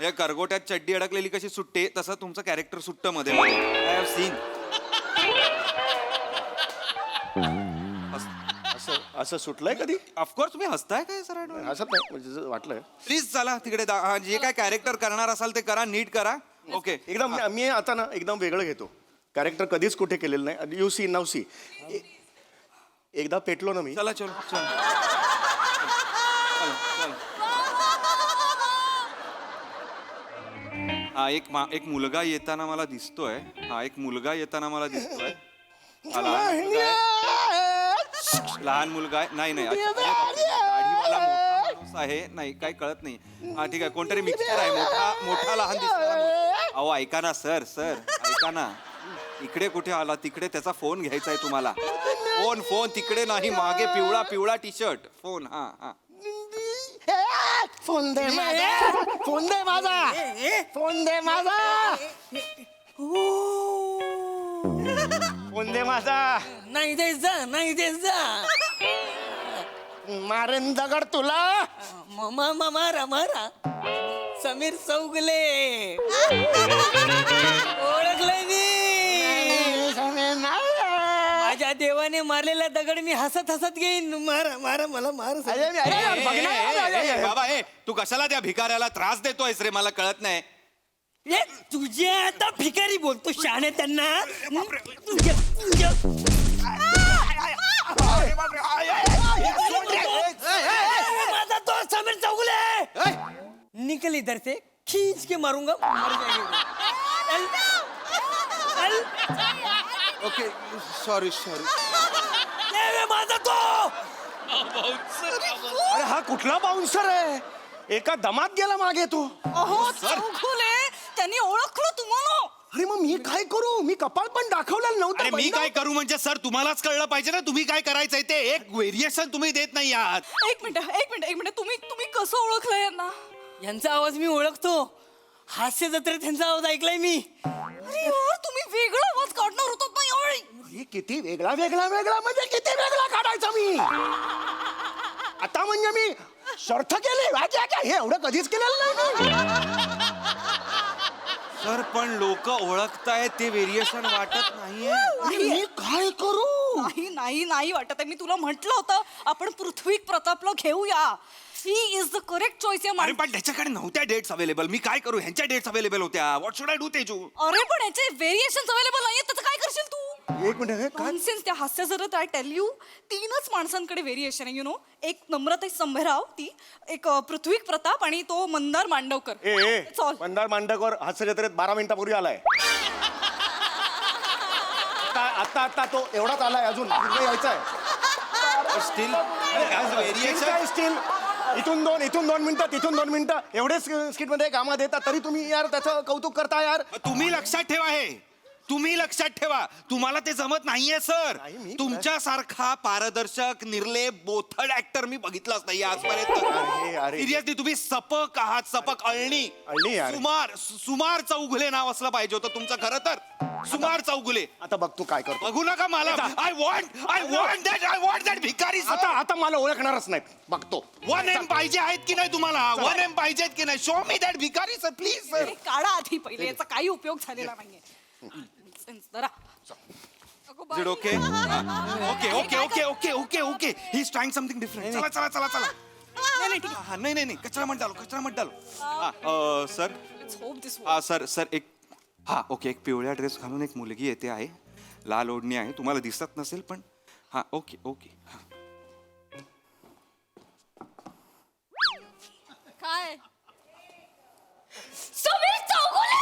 या करगोट्यात चड्डी अडकलेली कशी सुटते तसं तुमचं कॅरेक्टर सुटतं मध्ये आय हॅव सीन. असं सुटलंय कधी? ऑफकोर्स तुम्ही हसताय काय सर? असं नाही म्हणजे जसं वाटलंय. प्लीज चला तिकडे जे काय कॅरेक्टर करणार असाल ते करा. नीट करा. ओके एकदम मी आता ना एकदम वेगळं घेतो. कॅरेक्टर कधीच कुठे केलेलं नाही. यू सी नाव सी. एकदा पेटलो ना मी. चला चल चल. हा एक मुलगा येताना मला दिसतोय. लहान मुलगा आहे. नाही दाढीवाला मोठा माणूस आहे. नाही काय कळत नाही. हा ठीक आहे कोणतरी मिक्सर आहे. मोठा लहान दिसतो. अहो ऐका ना सर ऐका ना. इकडे कुठे आला? तिकडे त्याचा फोन घ्यायचा आहे तुम्हाला. फोन तिकडे नाही. मागे पिवळा टी शर्ट. फोन. हा फोन दे माझा. नाही दे जा मारेन दगड तुला. मारा समीर चौगुले ओळखलंय मी. माझ्या देवाने मारलेला दगड मी हसत घेईन. मारा मला मार. बाबा तू कशाला त्या भिकाऱ्याला त्रास देतोयस रे? मला कळत नाही. तुझ्या आता भिकारी बोलतो शाणे त्यांना माझा दोस्त समीर चौगुले निकल इधर से खींच के मारूंगा मर जाएंगे चल, चल। Okay sorry sorry. ये वे माझा तो अरे हा कुठला बाउन्सर आहे एका दमात गेला मागे तू. अहो चौगुले त्यांनी ओळखलं तुम्हाला. अरे मग मी काय करू मी कपाळ पण दाखवलेलं नव्हतं. अरे मी बंद. काय करू म्हणजे सर तुम्हालाच कळलं पाहिजे ना तुम्ही काय करायचंय ते एक व्हेरिएशन तुम्ही देत नाही आहात. एक मिनिट तुम्ही कसं ओळखलं यांना. यांचा आवाज मी ओळखतो हास्य जत्रेत त्यांचा आवाज ऐकलाय मी. अरे यार तुम्ही वेगळा आवाज काढणार होतात ना यावेळी. हे किती वेगळा वेगळा वेगळा म्हणजे किती वेगळा काढायचा मी. आता म्हणजे मी शर्थ केली हे एवढं कधीच केलेलं नाही. सर पण लोक ओळखतायत ते व्हेरिएशन वाटत नाहीये. मी काय करू. नाही वाटत आहे. मी तुला म्हटलं होतं आपण पृथ्वी प्रतापला घेऊया. He is the correct choice या अरे पण त्याच्याकडे नव्हत्या डेट्स अवेलेबल मी काय करू ह्यांच्या डेट्स अवेलेबल होत्या what should I do Teju. अरे पण याचे व्हेरिएशन्स अवेलेबल नाहीयेत त्याचं काय करशील तू. एक मिनिट हे काय नॉनसेन्स. त्या हास्य जरत आय टेल यू 3च माणसांकडे व्हेरिएशन आहे. यु नो एक नम्रता संभराव ती एक पृथ्वी प्रताप आणि तो मंदार मांडवकर. That's all. मंदार मांडकर हास्य जत्रेत 12 मिनिटापूर्वी आलाय. आता आता तो एवढाच आलाय अजून पुढे यायचा आहे. स्टील काय स्टील इथून दोन मिनिटं तिथून 2 मिनिटं एवढेच स्किट मध्ये कामात येतात तरी तुम्ही यार त्याचं कौतुक करता यार. तुम्ही लक्षात ठेवा हे तुम्ही लक्षात ठेवा तुम्हाला ते जमत नाहीये सर. नाही, मी- तुमच्यासारखा पारदर्शक निर्लेप बोथड ऍक्टर मी बघितलाच नाही अरे, आजपर्यंत. अरे. सिरियसली तुम्ही सपक आहात सपक अळणी यार. सुमार चौगुले नाव असलं पाहिजे होतं तुमचं खरं तर. सुमार चौगुले आता बघ तू काय करतो. बघू नका मला आय वॉन्ट दॅट भिकारी आता आता मला ओळखणारच नाही बघतो. 1 M पाहिजे आहेत की नाही तुम्हाला 1 M पाहिजे आहेत की नाही शो मी दॅट भिकारी सर प्लीज सर. हे काढा आधी पहिले याचा काही उपयोग झालेला नाहीये. जरा Is it okay? Okay he is trying something different चला नाही कचरा मत डालो सर hope this सर एक एक पिवळ्या ड्रेस घालून एक मुलगी येते आहे लाल ओढणी आहे तुम्हाला दिसत नसेल पण ओके काय समीर चौगुले.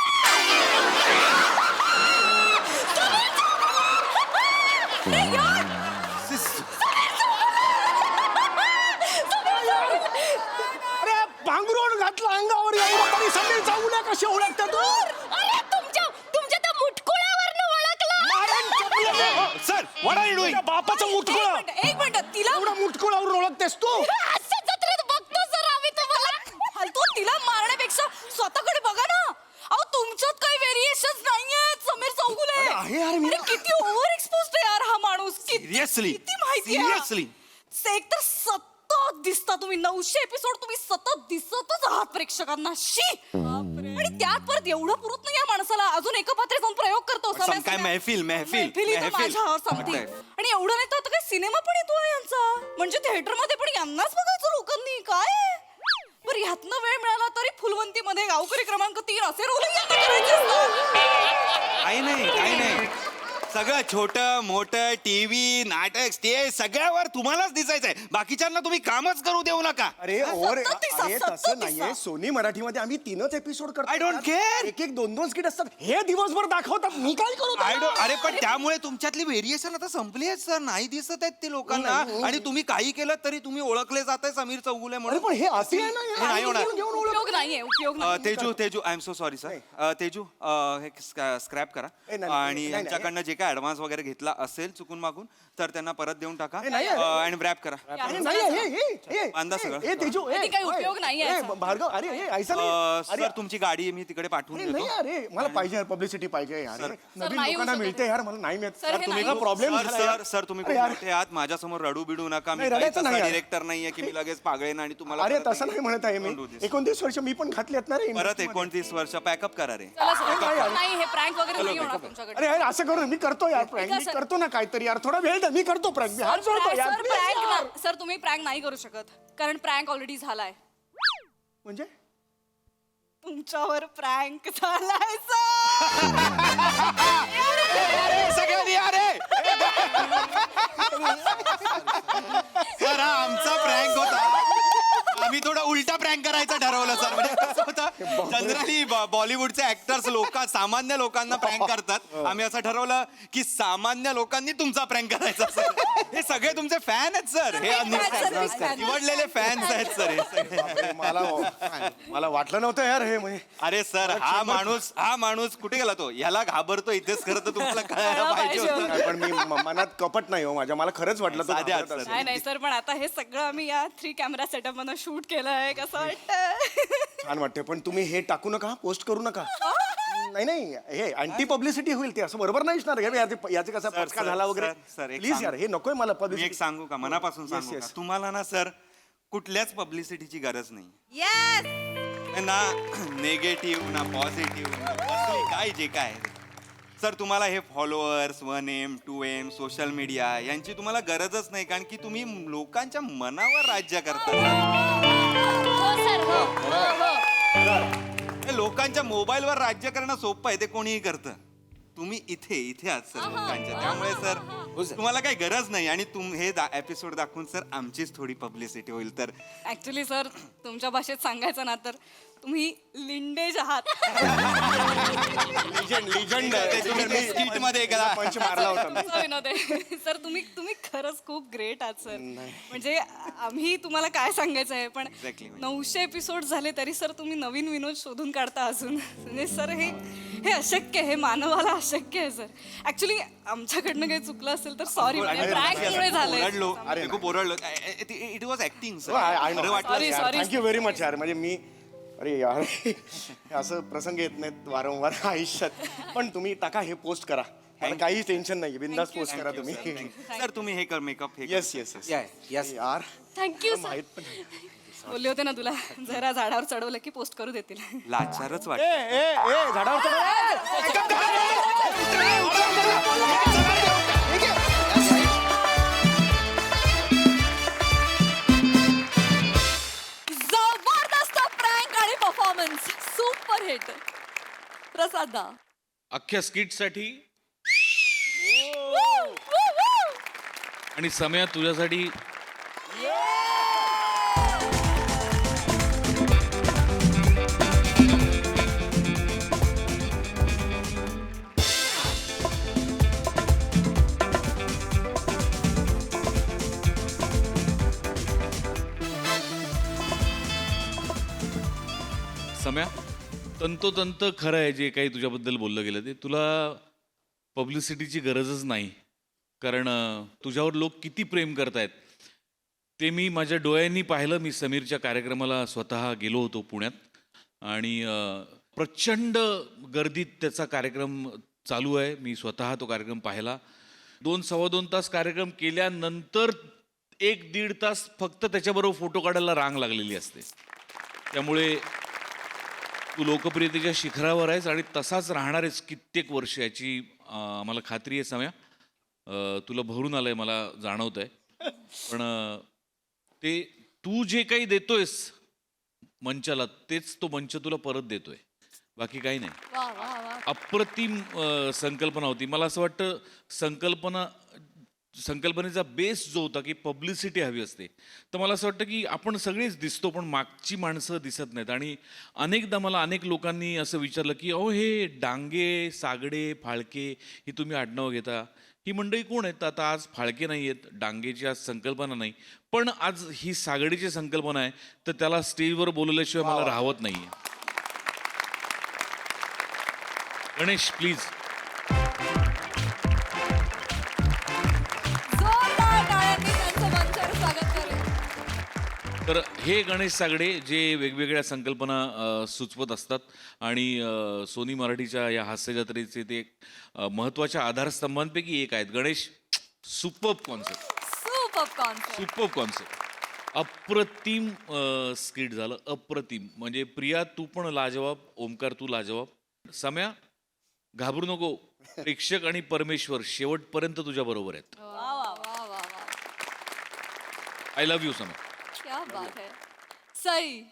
अरे पांघरुण घातलं अंगावर एवढं तरी समीर चौगुले कशी ओळखते तू. अरे तुमच्या त्या मुटकुळ्यावरनं ओळखलं. Sir what are you doing. बापाचं मुटकुळं एक मिनिट तिला एवढं मुटकुळावरून ओळखतेस तू. हास्य जत्रेत बघतो सर आम्ही तुम्हाला. फालतू तिला मारण्यापेक्षा स्वतःकडे बघा ना. अहो तुमच्यात काही व्हेरिएशन्स नाहीयेत समीर चौगुले. अरे आहे यार मी. अरे किती ओव्हर एक्सपोज्ड आहे यार हा माणूस. Seriously? किती माहिती Seriously? एक तर सतत दिसता तुम्ही 900 एपिसोड तुम्ही सतत दिसतच आहात प्रेक्षकांना. शी आणि त्यात परत एवढं पुरत नाही या माणसाला अजून एका पात्रे जाऊन प्रयोग करतो. Some काय महफिल समथिंग. आणि एवढं नाही तर आता काय सिनेमा पण येतो यांचा म्हणजे थिएटर मध्ये पण यांनाच बघायचं लोकांनी. काय बरं ह्यातनं वेळ मिळाला तरी फुलवंती मध्ये गावकरी क्रमांक 3 असे रोल करायचे असतात. काही नाही सगळं छोटं मोठं टीव्ही नाटक स्टेज सगळ्यावर तुम्हालाच दिसायचंय बाकीच्यांना तुम्ही कामच करू देऊ नका. अरे ओव्हर सतत दिसा, अरे सतत तसं दिसा. नाहीये सोनी मराठीमध्ये आम्ही 3च एपिसोड करतो. I don't care. एक 2 स्किट असतात हे दिवसभर दाखवतात मी काय करू त्याला? अरे पण त्यामुळे तुमच्यातली व्हेरिएशन आता संपली आहेत सर नाही दिसत आहेत ते लोकांना आणि तुम्ही काही केलं तरी तुम्ही ओळखले जाताय समीर चौगुले अरे म्हणून. पण हे अति आहे ना हे नाही होणार. घेऊन ओळख. उपयोग नाही. Teju I am so sorry sir Teju हे स्क्रॅप करा नाही, आणि नाही, यांच्याकडनं जे काय ऍडव्हान्स वगैरे घेतला असेल चुकून मागून तर त्यांना परत देऊन टाका नाही, आणि रॅप करा. अरे नाही हे बांधा सगळं. हे तेजू किती काही उपयोग नाही आहे याचा. भार्गव अरे हे ऐसा नाही. सर तुमची गाडी मी तिकडे पाठवून अरे नाही देतो. अरे मला पाहिजे यार पब्लिसिटी पाहिजे यार नवीन नाही लोकांना होऊ मिळते यार मला नाही मिळत. सर, हे तुम्ही नाही. प्रॉब्लेम सर तुम्ही खूप मोठे आहात माझ्यासमोर रडू बिडू नका मी नाही, रडायचं नाही यार. डिरेक्टर नाहीये की मी लगेच पागळेन आणि तुम्हाला अरे परत तसं नाही म्हणत आहे मी Don't do this. 29 वर्ष मी पण घातली आहेत ना रे परत 29 वर्ष पॅकअप करा रे. चला सर. नाही हे प्रँक वगैरे नाही होणार तुमच्याकडे. अरे यार असं करू मी करतो यार प्रँक मी सर. करतो ना काहीतरी यार थोडा वेळ द्या मी करतो प्रँक मी हात जोडतो यार सर please यार. प्रँक सर तुम्ही प्रँक नाही करू शकत कारण प्रँक ऑलरेडी झालाय. म्हणजे तुमच्यावर प्रँक झालाय सगळ्यांनी अरे सर हा आमचा प्रँक होता. आम्ही थोडा उलटा प्रँक करायचा ठरवलं सर. म्हणजे कसं होतं जनरली बॉलिवूडचे ऍक्टर्स सामान्य लोकांना प्रँक करतात. आम्ही असं ठरवलं की सामान्य लोकांनी तुमचा प्रँक करायचा सर. हे सगळे तुमचे फॅन आहेत सर. हे निवडलेले फॅन्स आहेत सर हे सगळे. मला वाटलं नव्हतं यार हे म्हणजे अरे सर हा माणूस कुठे गेला तो? ह्याला घाबरतो इथेच. खरं तर तुम्हाला कळायला पाहिजे होतं. नाही, पण मी मनात कपट नाही हो माझ्या. मला खरंच वाटलं तो साधे आहात, घाबरत सर. असेल. नाही सर, पण आता हे सगळं आम्ही या 3 कॅमेरा सेटअप मधून शूट केलंय. कसं वाटतं? छान वाटते, पण तुम्ही हे टाकू नका, पोस्ट करू नका. नाही हे अँटी पब्लिसिटी होईल. ते असं बरोबर नाही असणार. याचे कसा सर, पचका सर, झाला वगैरे. सर, सर, एक प्लीज सांगू. यार हे नकोय मला मी एक पब्लिसिटी. सांगू का मनापासून Yes, सांगू का yes. तुम्हाला ना सर कुठल्याच पब्लिसिटीची गरज नाही. येस ना नेगेटिव्ह ना पॉझिटिव्ह काय जे काय आहे. सर तुम्हाला हे followers 1M 2M social media यांची तुम्हाला गरजच नाही. कारण की तुम्ही लोकांच्या मनावर राज्य करता. हे लोकांच्या मोबाईलवर राज्य करणं सोपं आहे. ते कोणीही करतं. तुम्ही इथे आहात सर लोकांच्या. त्यामुळे सर तुम्हाला काही गरज नाही. आणि हे एपिसोड दाखवून सर आमचीच थोडी पब्लिसिटी होईल. तर ऍक्च्युली सर तुमच्या भाषेत सांगायचं ना तर तुम्ही लिंडेज आहात. लिजंड ते तुम्ही स्किट मध्ये पंच मारला होता मी. असं विनोद आहे. सर तुम्ही खरंच खूप ग्रेट आहात सर. म्हणजे आम्ही तुम्हाला काय सांगायचं आहे पण Exactly. 900 एपिसोड झाले तरी सर तुम्ही नवीन विनोद शोधून काढता अजून. म्हणजे सर हे अशक्य आहे. हे मानवाला अशक्य आहे सर. ऍक्च्युली आमच्याकडनं काही चुकलं असेल तर सॉरी. प्रँकमुळे झालंय. ओरडलो खूप ओरडलो. It was acting sir. Sorry. Thank you very much यार. म्हणजे मी अरे यार असं प्रसंग येत नाहीत वारंवार आयुष्यात. पण तुम्ही टाका हे पोस्ट करा. मला काही टेन्शन नाही. बिंदास पोस्ट करा तुम्ही. सर तुम्ही हे कर मेकअप हे येस येस येस यार थँक्यू सर. माहित पण बोलले होते ना तुला जरा झाडावर चढवलं की पोस्ट करू देतील. लाचारच वाटत. ए झाडावर जबरदस्त प्रँक आणि परफॉर्मन्स सुपर हिट. प्रसाद दा. अख्ख्या स्किटसाठी आणि सम्या तुझ्यासाठी सम्या तंतोतंत खरं आहे जे काही तुझ्याबद्दल बोललं गेलं ते. तुला पब्लिसिटीची गरजच नाही. कारण तुझ्यावर लोक किती प्रेम करतायत ते मी माझ्या डोळ्यांनी पाहिलं. मी समीरच्या कार्यक्रमाला स्वतः गेलो होतो पुण्यात आणि प्रचंड गर्दीत त्याचा कार्यक्रम चालू आहे. मी स्वतः तो कार्यक्रम पाहिला. 2-2.25 तास कार्यक्रम केल्यानंतर 1-1.5 तास फक्त त्याच्याबरोबर फोटो काढायला रांग लागलेली असते. त्यामुळे तू लोकप्रियतेच्या शिखरावर आहेस आणि तसाच राहणार आहेस कित्येक वर्ष याची आम्हाला खात्री आहे सम्या. तुला भरून आलंय मला जाणवत आहे. पण ते तू जे काही देतोयस मंचाला तेच तो मंच तुला परत देतोय. बाकी काही नाही. अप्रतिम संकल्पना होती. मला असं वाटतं संकल्पनेचा बेस जो होता की पब्लिसिटी हवी असते. तर मला असं वाटतं की आपण सगळेच दिसतो पण मागची माणसं दिसत नाहीत. आणि अनेकदा मला अनेक लोकांनी असं विचारलं की अहो हे डांगे सागडे फाळके ही तुम्ही आडनाव घेता. ही मंडळी कोण आहेत? आता आज फाळके नाही आहेत, डांगेची आज संकल्पना नाही, पण आज ही सागडीची संकल्पना आहे. तर त्याला स्टेजवर बोलवल्याशिवाय मला राहवत नाही. गणेश प्लीज. तर हे गणेश सागडे जे वेगवेगळ्या संकल्पना सुचवत असतात आणि सोनी मराठीच्या या हास्य जत्रेचे ते महत्त्वाच्या आधारस्तंभांपैकी एक आहेत. Ganesh superb concept. अप्रतिम स्किट झालं. अप्रतिम. म्हणजे प्रिया तू पण लाजवाब, ओमकार तू लाजवाब. सम्या घाबरू नको. प्रेक्षक आणि परमेश्वर शेवटपर्यंत तुझ्या बरोबर आहेत. I love you Samya. क्या बात है. सई.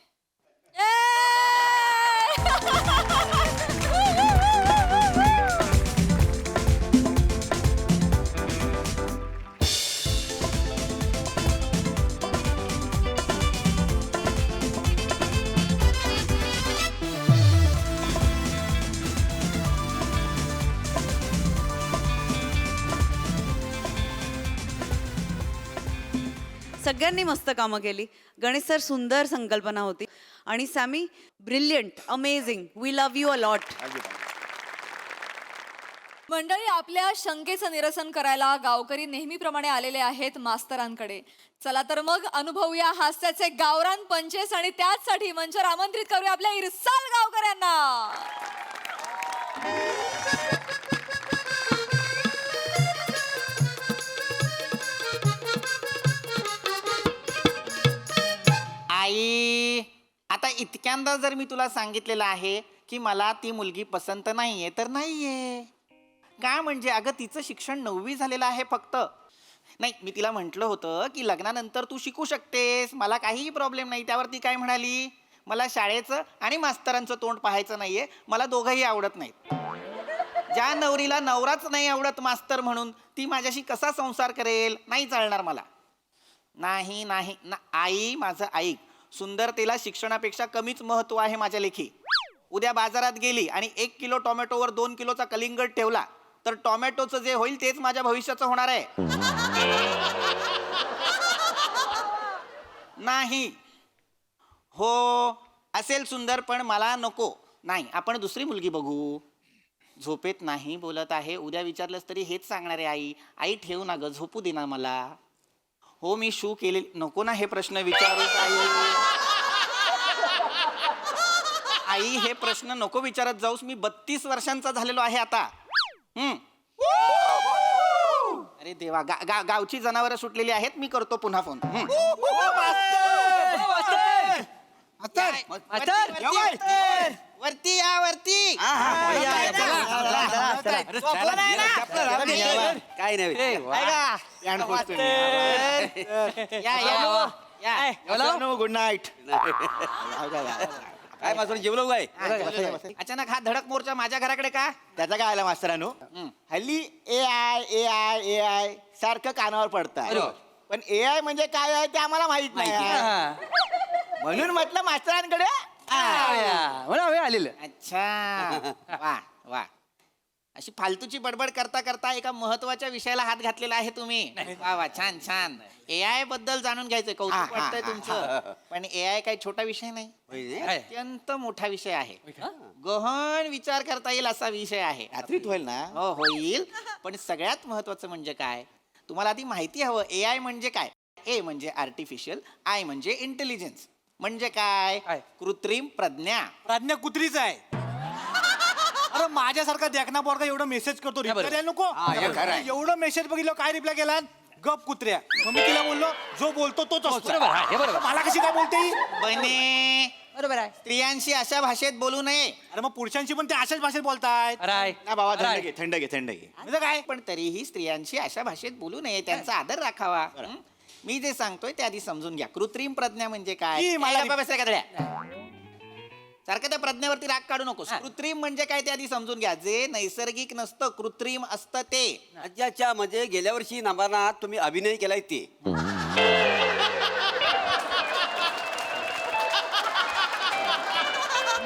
सगळ्यांनी मस्त कामं केली. गणेश सर सुंदर संकल्पना होती आणि Sammy brilliant, amazing. We love you a lot. मंडळी, आपल्या शंकेचं निरसन करायला गावकरी नेहमीप्रमाणे आलेले आहेत मास्तरांकडे. चला तर मग अनुभवूया हास्याचे गावरान पंचेस आणि त्याचसाठी मंचावर आमंत्रित करूया आपल्या इरसाल गावकऱ्यांना. आई, आता इतक्यांदा जर मी तुला सांगितलेलं आहे की मला ती मुलगी पसंत नाहीये तर नाहीये. काय म्हणजे अगं तिचं शिक्षण 9वी झालेलं आहे फक्त. नाही, मी तिला म्हटलं होतं की लग्नानंतर तू शिकू शकतेस, मला काहीही प्रॉब्लेम नाही. त्यावर ती काय म्हणाली, मला शाळेचं आणि मास्तरांचं तोंड पाहायचं नाहीये, मला दोघंही आवडत नाहीत. ज्या नवरीला नवराच नाही आवडत मास्तर म्हणून, ती माझ्याशी कसा संसार करेल? नाही चालणार मला. नाही नाही ना आई, माझं ऐक. सुंदरतेला शिक्षणापेक्षा कमीच महत्व आहे माझ्या लेखी. उद्या बाजारात गेली आणि 1 किलो टोमॅटोवर 2 किलोचा कलिंगड ठेवला तर टोमॅटोचं जे होईल तेच माझ्या भविष्याचं होणार आहे. नाही हो, असेल सुंदर पण मला नको. नाही, आपण दुसरी मुलगी बघू. झोपेत नाही बोलत आहे, उद्या विचारलंस तरी हेच सांगणार आहे. आई आई ठेव ना ग, झोपू दे ना मला. हो मी शू केले. नको ना हे प्रश्न विचारू आई, हे प्रश्न नको विचारत जाऊस. मी 32 वर्षांचा झालेलो आहे आता. अरे देवा, गावची जनावरं सुटलेली आहेत. मी करतो पुन्हा फोन. वरती या, वरती. काय नाही गुड नाईट. काय मास्तर जेवलो काय? अचानक हा धडक मोर्चा माझ्या घराकडे का? त्याचा काय आला मास्तरांनो, हल्ली ए आय सारखं कानावर पडतं. पण AI म्हणजे काय आहे ते आम्हाला माहित नाही. म्हणून म्हटलं मास्तरांकडे आलेलं. अच्छा, वा वा. अशी फालतूची बडबड करता करता एका महत्वाच्या विषयाला हात घातलेला आहे तुम्ही. वा वा, छान छान. AI बद्दल जाणून घ्यायचंय, कौतुक वाटतंय तुमचं. पण AI काही छोटा विषय नाही, अत्यंत मोठा विषय आहे. गहन विचार करता येईल असा विषय आहे. रात्रीत होईल ना? हो होईल. पण सगळ्यात महत्वाचं म्हणजे काय, तुम्हाला आधी माहिती हवं. AI म्हणजे काय? ए म्हणजे आर्टिफिशियल, आय म्हणजे इंटेलिजन्स. म्हणजे काय? कृत्रिम प्रज्ञा. प्रज्ञा कुत्रीच आहे. अरे माझ्यासारखा देखना पोरगा एवढं मेसेज करतो, रिप्लाय नको. एवढं मेसेज बघितलं, काय रिप्लाय केला? गप कुत्र्या. मग मी तिला बोललो, जो बोलतो तोच असतो. मला कशी काय बोलते ही? बने, बरोबर आहे. स्त्रियांशी अशा भाषेत बोलू नये. अरे मग पुरुषांशी पण ते अशाच भाषेत बोलतायत. ना बाबा, थंड घे. म्हणजे काय? पण तरीही स्त्रियांशी अशा भाषेत बोलू नये, त्यांचा आदर राखावा. मी जे सांगतोय ते आधी समजून घ्या. कृत्रिम प्रज्ञा म्हणजे काय? सारखं त्या प्रज्ञेवरती राग काढू नकोस. कृत्रिम म्हणजे काय ते आधी समजून घ्या. जे नैसर्गिक नसतं, कृत्रिम असतं ते. अच्छा, म्हणजे गेल्या वर्षी नभानात तुम्ही अभिनय केलाय ते.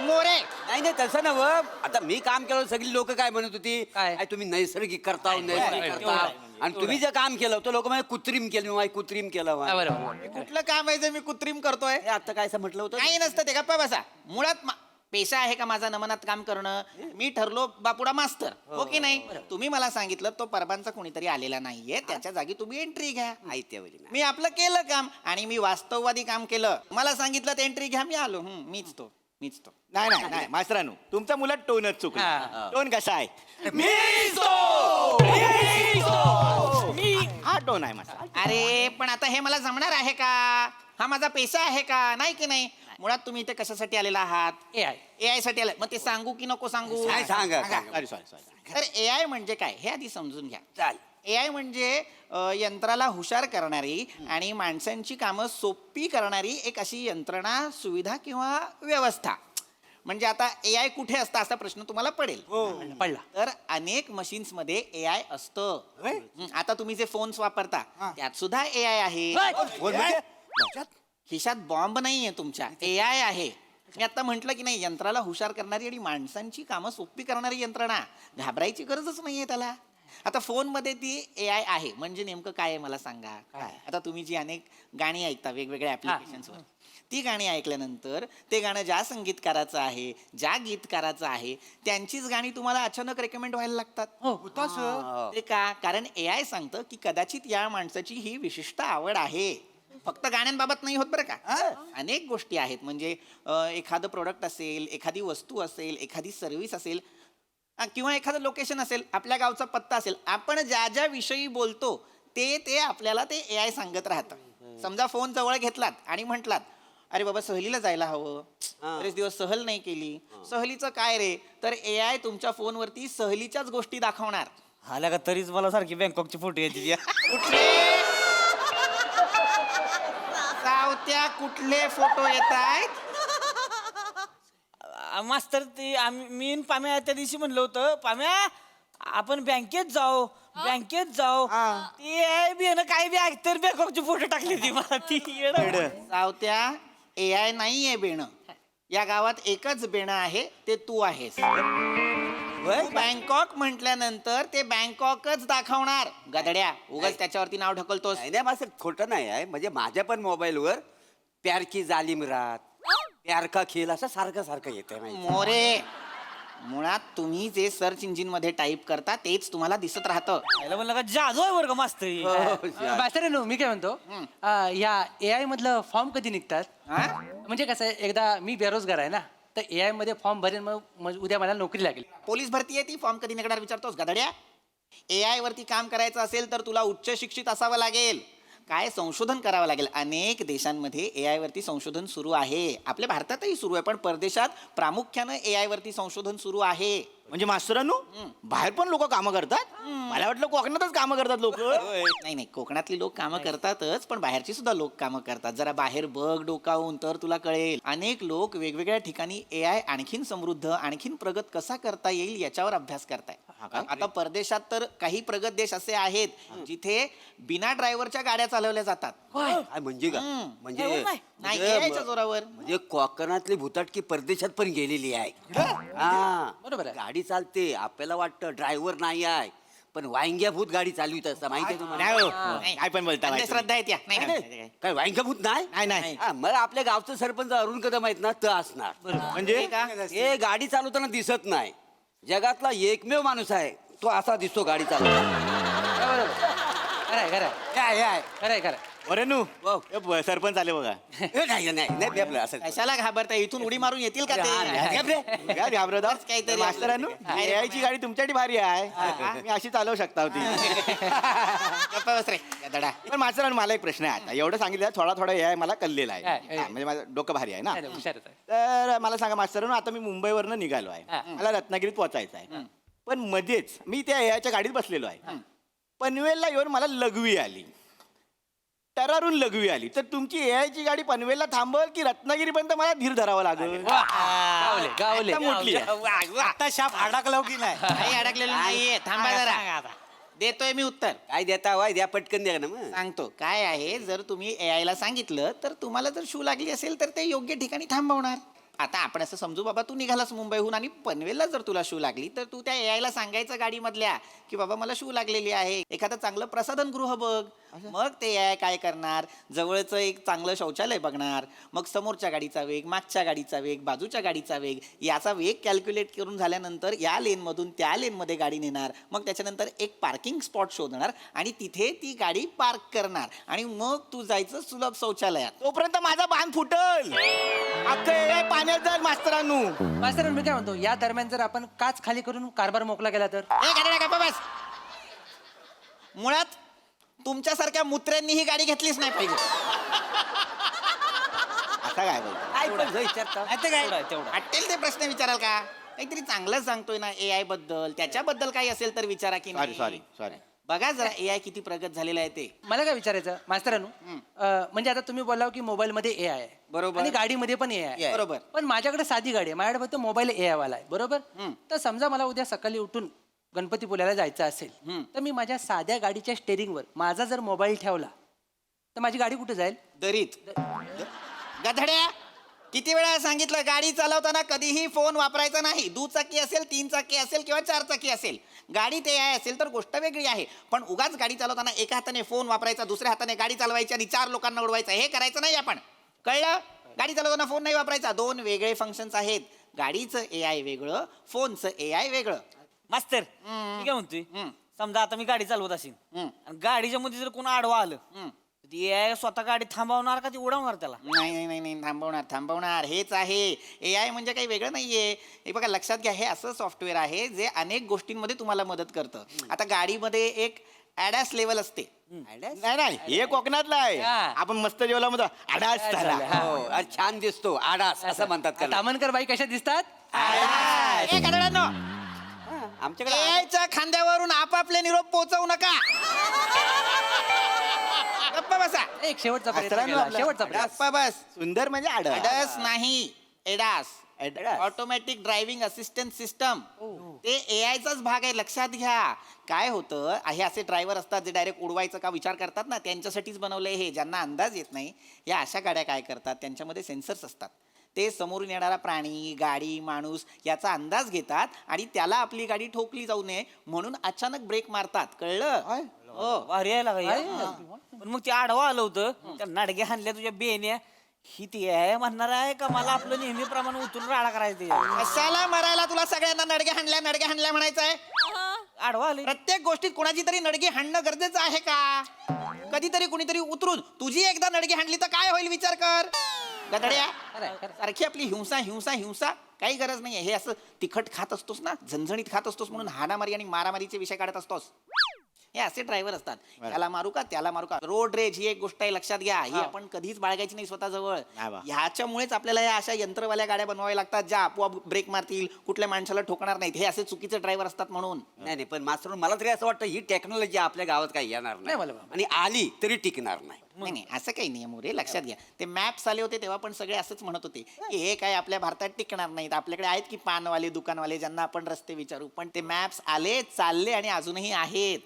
मोरे, नाही तसं नव. आता मी काम केलं, सगळी लोक काय म्हणत होती, काय तुम्ही नैसर्गिक करता, नैसर्गिक करता. आणि तुम्ही जे काम केलं तर लोक म्हणजे कृत्रिम केलं, कृत्रिम केलं. कुठलं काम आहे जे मी कृत्रिम करतोय? आता काय असं म्हटलं होतं? काही नसतं ते. गप्पा बसा. मुळात पेशा आहे का माझा नमनात काम करणं? मी ठरलो बापुडा मास्तर, हो की नाही? तुम्ही मला सांगितलं तो परबांचा कोणीतरी आलेला नाहीये, त्याच्या जागी तुम्ही एंट्री घ्या. मी आपलं केलं काम आणि मी वास्तववादी काम केलं. मला सांगितलं ते एंट्री घ्या, मी आलो. मीच तो. नाही मास्तरांनो, तुमचा मुलं टोनच चुकला. टोन कसा आहे? हा टोन आहे माझा. अरे पण आता हे मला जमणार आहे का? हा माझा पेशा आहे का? नाही की नाही? मुळात तुम्ही इथे कशासाठी आलेला आहात? AI साठी आले. मग ते सांगू की नको सांगू? सांगा. तर AI म्हणजे काय हे आधी समजून घ्या. AI म्हणजे यंत्राला हुशार करणारी आणि माणसांची कामं सोपी करणारी एक अशी यंत्रणा, सुविधा किंवा व्यवस्था. म्हणजे आता AI कुठे असतं असा प्रश्न तुम्हाला पडेल. पडला. तर अनेक मशीन्स मध्ये AI असतं. आता तुम्ही जे फोन्स वापरता त्यात सुद्धा AI आहे. खिशात बॉम्ब नाहीये तुमच्या, AI आहे. मी आता म्हटलं की नाही, यंत्राला हुशार करणारी आणि माणसांची कामं सोपी करणारी यंत्रणा. घाबरायची गरजच नाहीये त्याला. आता फोनमध्ये ती AI आहे म्हणजे नेमकं काय आहे मला सांगा. काय आता तुम्ही जी अनेक गाणी ऐकता वेगवेगळ्या ऍप्लिकेशन्सवर, ती गाणी ऐकल्यानंतर ते गाणं ज्या संगीतकाराचं आहे, ज्या गीतकाराचं आहे, त्यांचीच गाणी तुम्हाला अचानक रेकमेंड व्हायला लागतात. ते का? कारण AI सांगतं की कदाचित या माणसाची ही विशिष्ट आवड आहे. फक्त गाण्यांबाबत नाही होत बरं का, अनेक गोष्टी आहेत. म्हणजे एखादं प्रोडक्ट असेल, एखादी वस्तू असेल, एखादी सर्व्हिस असेल, किंवा एखादं लोकेशन असेल, आपल्या गावचा पत्ता असेल, आपण ज्या ज्या विषयी बोलतो ते आपल्याला ते AI सांगत राहतं. समजा फोन जवळ घेतलात आणि म्हटलात, अरे बाबा सहलीला जायला हवं, बरेच दिवस सहल नाही केली. सहलीचं काय रे? तर AI तुमच्या फोनवरती सहलीच्याच गोष्टी दाखवणार. आल्या का तरीच मला सारखी बँकॉकची फोटो येते. कुठले सावत्या कुठले फोटो येत आहेत? मास्तर ते मी आणि पाम्या त्या दिवशी म्हणलं होतं, पाम्या आपण बँकेत जाऊ. ते बी काय बी तर बँकॉकची फोटो टाकली ती मला ती सावत्या AI नाहीये बेणं. या गावात एकच बेणं आहे, ते तू आहेस. बँकॉक म्हटल्यानंतर ते बँकॉकच दाखवणार. गदड्या उगाच त्याच्यावरती नाव ढकलतोस. नाही माझं खोटं नाही आहे. म्हणजे माझ्या पण मोबाईलवर प्यार की जालिम रात, प्यार का खेळ असं सारखं सारखं येतंय. मोरे, मुळात तुम्ही जे सर्च इंजिन मध्ये टाईप करता तेच तुम्हाला दिसत राहतं. म्हणलं का जादू आहे वर्ग मास्तर. मास्तरांनो, मी काय म्हणतो, या AI मधलं फॉर्म कधी निघतात? म्हणजे कसं आहे, एकदा मी बेरोजगार आहे ना, तर AI मध्ये फॉर्म भरेन, मग उद्या मला नोकरी लागेल. पोलीस भरती आहे ती, फॉर्म कधी निघणार विचारतोस गधड्या? AI वरती काम करायचं असेल तर तुला उच्च शिक्षित असावं लागेल. काय संशोधन करावं लागेल. अनेक देशांमध्ये AI वरती संशोधन सुरू आहे. आपल्या भारतातही सुरू आहे, पण परदेशात प्रामुख्यानं AI वरती संशोधन सुरू आहे. म्हणजे मास्तरांनो, बाहेर पण लोक कामं करतात? मला वाटलं कोकणातच कामं करतात लोक. नाही, कोकणातली लोक कामं करतातच, पण बाहेरची सुद्धा लोक कामं करतात. जरा बाहेर बघ डोकावून, तर तुला कळेल. अनेक लोक वेगवेगळ्या ठिकाणी AI आणखीन समृद्ध, आणखीन प्रगत कसा करता येईल याच्यावर अभ्यास करताय. आता परदेशात तर काही प्रगत देश असे आहेत जिथे बिना ड्रायव्हरच्या गाड्या चालवल्या जातात. म्हणजे का? म्हणजे नाही, AI च्या जोरावर. म्हणजे कोकणातली भुताटकी परदेशात पण गेलेली आहे. बरोबर आहे. गाडी चालते, आपल्याला वाटतं ड्रायव्हर नाही आहे, पण वांग्याभूत गाडी चालवित असतं. माहिती आहे तुम्हाला? काय पण बोलता श्रद्धा आहेत या. काय वांग्याभूत नाही? नाही. मग आपल्या गावचं सरपंच अरुण कदम आहेत ना, तर असणार. म्हणजे हे गाडी चालवताना दिसत नाही. जगातला एकमेव माणूस आहे तो असा दिसतो गाडी चालवताना. खरंय. बरं सरपंच आले बघा. नाही आपलं असं कशाला घाबरता? इथून उडी मारून येतील का ते? घाबरत काहीतरी मास्तरांनो, AI ची गाडी तुमच्यासाठी भारी आहे. मी अशी चालवू शकता होती. पण मास्तरांनो, मला एक प्रश्न आहे. आता एवढं सांगितलं, थोडा AI मला कळलेला आहे. म्हणजे माझं डोकं भारी आहे ना. तर मला सांगा मास्तरांनो, आता मी मुंबईवरनं निघालो आहे. मला रत्नागिरीत पोहोचायचं आहे. पण मध्येच मी त्या AI च्या गाडीत बसलेलो आहे. पनवेलला येऊन मला लघवी आली, टरारून लघवी आली. तर तुमची AI ची गाडी पनवेलला थांबल की रत्नागिरीपर्यंत मला धीर धरावा लागेल? गावले. मोठी आता शाप अडकलो की नाही अडकलेलं नाहीये. थांबा जरा, देतोय मी उत्तर. काय देता वाय द्या, पटकन द्या ना. मग सांगतो काय आहे. जर तुम्ही AI ला सांगितलं तर तुम्हाला जर शू लागली असेल तर ते योग्य ठिकाणी थांबवणार. आता आपण असं समजू बाबा, तू निघालास मुंबईहून आणि पनवेलला जर तुला शू लागली तर तू त्या AI ला सांगायचं गाडीमधल्या की बाबा मला शू लागलेली आहे, एखादं चांगलं प्रसाधन गृह बघ. मग ते AI काय करणार, जवळचं एक चांगलं शौचालय बघणार. मग समोरच्या गाडीचा वेग, मागच्या गाडीचा वेग, बाजूच्या गाडीचा वेग, याचा वेग कॅल्क्युलेट करून झाल्यानंतर या लेनमधून त्या लेनमध्ये गाडी नेणार. मग त्याच्यानंतर एक पार्किंग स्पॉट शोधणार आणि तिथे ती गाडी पार्क करणार आणि मग तू जायचं सुलभ शौचालयात. तोपर्यंत माझा बांध फुटल. अख्खं पाण्यात जाईल मास्तरांनो. मास्तरांनो, मी काय म्हणतो, या दरम्यान जर आपण काच खाली करून कारभार मोकला गेला तर? मुळात तुमच्यासारख्या मुत्र्यांनी ही गाडी घेतलीच नाही पाहिजे. आता काय वाटेल ते प्रश्न विचाराल का? काहीतरी चांगलं सांगतोय ना AI बद्दल, त्याच्याबद्दल काही असेल तर विचारा की नाही. सॉरी बघा जरा AI किती प्रगत झालेला आहे ते. मला काय विचारायचं मास्तरांनो, म्हणजे आता तुम्ही बोलाव की मोबाईल मध्ये AI आहे, बरोबर, आणि गाडीमध्ये पण AI आहे, बरोबर. पण माझ्याकडे साधी गाडी आहे, माझ्याकडे फक्त मोबाईल AI वाला आहे, बरोबर. तर समजा मला उद्या सकाळी उठून गणपतीपुळ्याला जायचं असेल, तर मी माझ्या साध्या गाडीच्या स्टेरिंगवर माझा जर मोबाईल ठेवला तर माझी गाडी कुठे जाईल? दरीत. गधड्या, किती वेळा सांगितलं गाडी चालवताना कधीही फोन वापरायचा नाही. दुचाकी असेल, 3 चाकी असेल किंवा 4 चाकी असेल. गाडी ते AI असेल तर गोष्ट वेगळी आहे, पण उगाच गाडी चालवताना एका हाताने फोन वापरायचा, दुसऱ्या हाताने गाडी चालवायची आणि 4 लोकांना उडवायचं, हे करायचं नाही आपण. कळलं? गाडी चालवताना फोन नाही वापरायचा. 2 वेगळे फंक्शन्स आहेत. गाडीचं AI वेगळं, फोनचं AI वेगळं. मास्तर मी काय म्हणतोय, समजा आता मी गाडी चालवत असेल आणि गाडीच्या मध्ये जर कोण आडवा आलं, ती AI स्वतः गाडी थांबवणार का ती उडवणार त्याला? नाही नाही नाही नाही, थांबवणार हेच आहे. AI म्हणजे काही वेगळं नाहीये. हे बघा लक्षात घ्या, हे असं सॉफ्टवेअर आहे जे अनेक गोष्टींमध्ये तुम्हाला मदत करतं. आता गाडीमध्ये एक ॲडॅस लेवल असते. नाही नाही, हे कोकणातलं आहे. आपण मस्त जेवला मध्ये आडास झाला. हो, अरे छान दिसतो आडास असं म्हणतात त्याला. तामणकर बाई कशा दिसतात? ए, कन्नडांनो, आमच्याकडे AIच्या खांद्यावरून आपापले निरोप पोहोचवू नका. गप्पा बसा. एक शेवटचा प्रयत्न केला, शेवटचा प्रयत्न. गप्पा बस. सुंदर म्हणजे आडास. अडस नाही, ADAS. Automatic driving assistant system. ते AIचाच भाग आहे, लक्षात घ्या. काय होतं, हे असे ड्रायव्हर असतात जे डायरेक्ट उडवायचं का विचार करतात ना, त्यांच्यासाठीच बनवलंय हे. ज्यांना अंदाज येत नाही, या अशा गाड्या काय करतात, त्यांच्यामध्ये सेन्सर्स असतात. ते समोरून येणारा प्राणी, गाडी, माणूस याचा अंदाज घेतात आणि त्याला आपली गाडी ठोकली जाऊ नये म्हणून अचानक ब्रेक मारतात. कळलं? हो भारी आहे लागा हे. पण मग ते आडवा आलं होतं, त्या नडग्या हाणल्या तुझ्या बेन्या, ही ती आहे म्हणणार आहे का मला आपलं नेहमीप्रमाणे उतरून राडा करायचं? कशाला मरायला तुला सगळ्यांना नडगे हाणल्या म्हणायचं आहे? आडवा आले. प्रत्येक गोष्टीत कोणाची तरी नडगी हाणणं गरजेचं आहे का? कधीतरी कुणीतरी उतरून तुझी एकदा नडगी हाणली तर काय होईल विचार कर. गधड्या, सारखी आपली हिंसा हिंसा हिंसा काही गरज नाहीये. हे असं तिखट खात असतोस ना, झणझणीत खात असतोस म्हणून हाणामारी आणि मारामारीचे विषय काढत असतोस. हे असे ड्रायव्हर असतात. त्याला मारू का त्याला मारू का. रोड रेज ही एक गोष्ट आहे, लक्षात घ्या. ही आपण कधीच बाळगायची नाही स्वतःजवळ. ह्याच्यामुळेच आपल्याला या अशा यंत्रवाल्या गाड्या बनवाव्या लागतात ज्या आपोआप ब्रेक मारतील, कुठल्या माणसाला ठोकणार नाहीत. हे असे चुकीचे ड्रायव्हर असतात म्हणून. नाही नाही, पण मास्तर मला तरी असं वाटतं ही टेक्नॉलॉजी आपल्या गावात काही येणार नाही आणि आली तरी टिकणार नाही. नाही नाही, असं काही नाही मोरे, लक्षात घ्या. ते मॅप्स आले होते तेव्हा पण सगळे असंच म्हणत होते की हे काय आपल्या भारतात टिकणार नाहीत. आपल्याकडे आहेत की पानवाले, दुकानवाले ज्यांना आपण रस्ते विचारू. पण ते मॅप्स आले, चालले आणि अजूनही आहेत.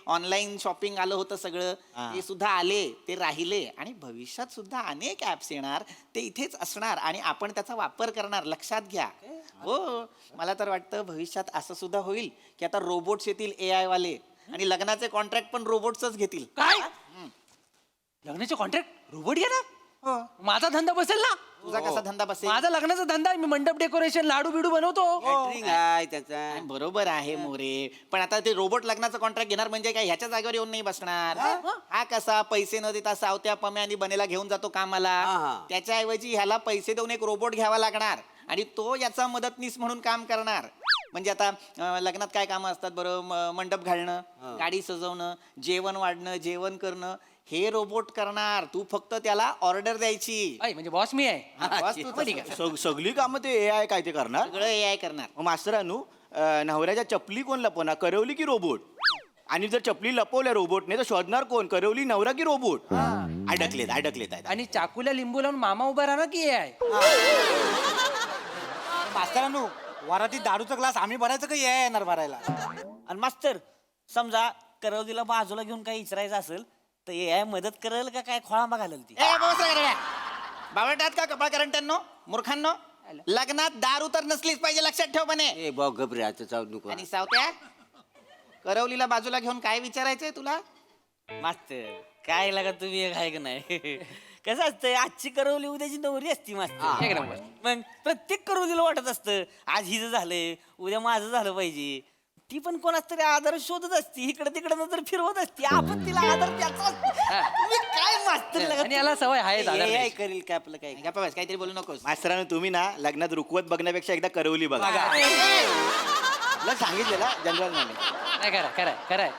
ऑनलाईन शॉपिंग आलं होतं सगळं, ते सुद्धा आले, ते राहिले आणि भविष्यात सुद्धा अनेक ऍप्स येणार, ते इथेच असणार आणि आपण त्याचा वापर करणार. लक्षात घ्या. हो, मला तर वाटतं भविष्यात असं सुद्धा होईल की आता रोबोट्स येतील AI वाले आणि लग्नाचे कॉन्ट्रॅक्ट पण रोबोट्सच घेतील. काय? लग्नाचे कॉन्ट्रॅक्ट रोबोट घेणार? माझा धंदा बसेल ना? तुझा कसा धंदा बसेल? माझा लग्नाचा धंदा आहे, मी मंडप डेकोरेशन, लाडू बिडू बनवतो. Catering आहे त्याचा. बरोबर आहे मोरे, पण आता ते रोबोट लग्नाचं कॉन्ट्रॅक्ट घेणार म्हणजे काय ह्याच्या जागेवर येऊन नाही बसणार. हा कसा पैसे न देता सावत्या पम्यानी बनेला घेऊन जातो कामाला, त्याच्याऐवजी ह्याला पैसे देऊन एक रोबोट घ्यावा लागणार आणि तो याचा मदतनीस म्हणून काम करणार. म्हणजे आता लग्नात काय कामं असतात बरं, मंडप घालणं, गाडी सजवणं, जेवण वाढणं, जेवण करणं, हे रोबोट करणार. तू फक्त त्याला ऑर्डर द्यायची. म्हणजे बॉस मी आहे. सगळी कामं ते AI काय ते करणार? सगळं AI करणार. मग मास्तरानू, नवऱ्याच्या चपली कोण लपवणार, करवली की रोबोट? आणि जर चपली लपवल्या रोबोटने तर शोधणार कोण, करवली, नवरा की रोबोट? अडकलेत. आणि चाकूला लिंबू लावून मामा उभा राहणार की AI? मास्तरानू, वराती दारूचा ग्लास आम्ही भरायचं का AI येणार भरायला? आणि मास्तर समजा करवलीला बाजूला घेऊन काही इचरायचं असेल तर AI मदत करेल का काय खोळांबा घालेल ती? बावळटात का कपाळ करंट्यांनो, मूर्खांनो, लग्नात दारू तर नसलीच पाहिजे, लक्षात ठेव बने. ए भाऊ घबरे आता जाऊ नको. आणि सावत्या, करवलीला बाजूला घेऊन काय विचारायचंय तुला? मास्तर काय लागा तुम्ही एक आहे का नाही? कसं असतं, आजची करवली उद्याची नवरी असती मास्तर. एक नंबर. मग प्रत्येक करवलीला वाटत असतं आज हिचं झालंय, उद्या माझं झालं पाहिजे. ती पण कोणाच तरी आधार शोधत असती, इकडे तिकडे नंतर फिरवत असती, आपण तिला आधार द्यायचा असतो. तुम्ही काय मास्तर आणि याला सवय आहे आधार AI द्यायची. करेल काय आपलं काय? गप्पा बस, काहीतरी बोलू नकोस. मास्तरानू, तुम्ही ना लग्नात रुकवत बघण्यापेक्षा एकदा करवली बघा. सांगितलेलं जनरल नॉलेज. नाही, खरंय.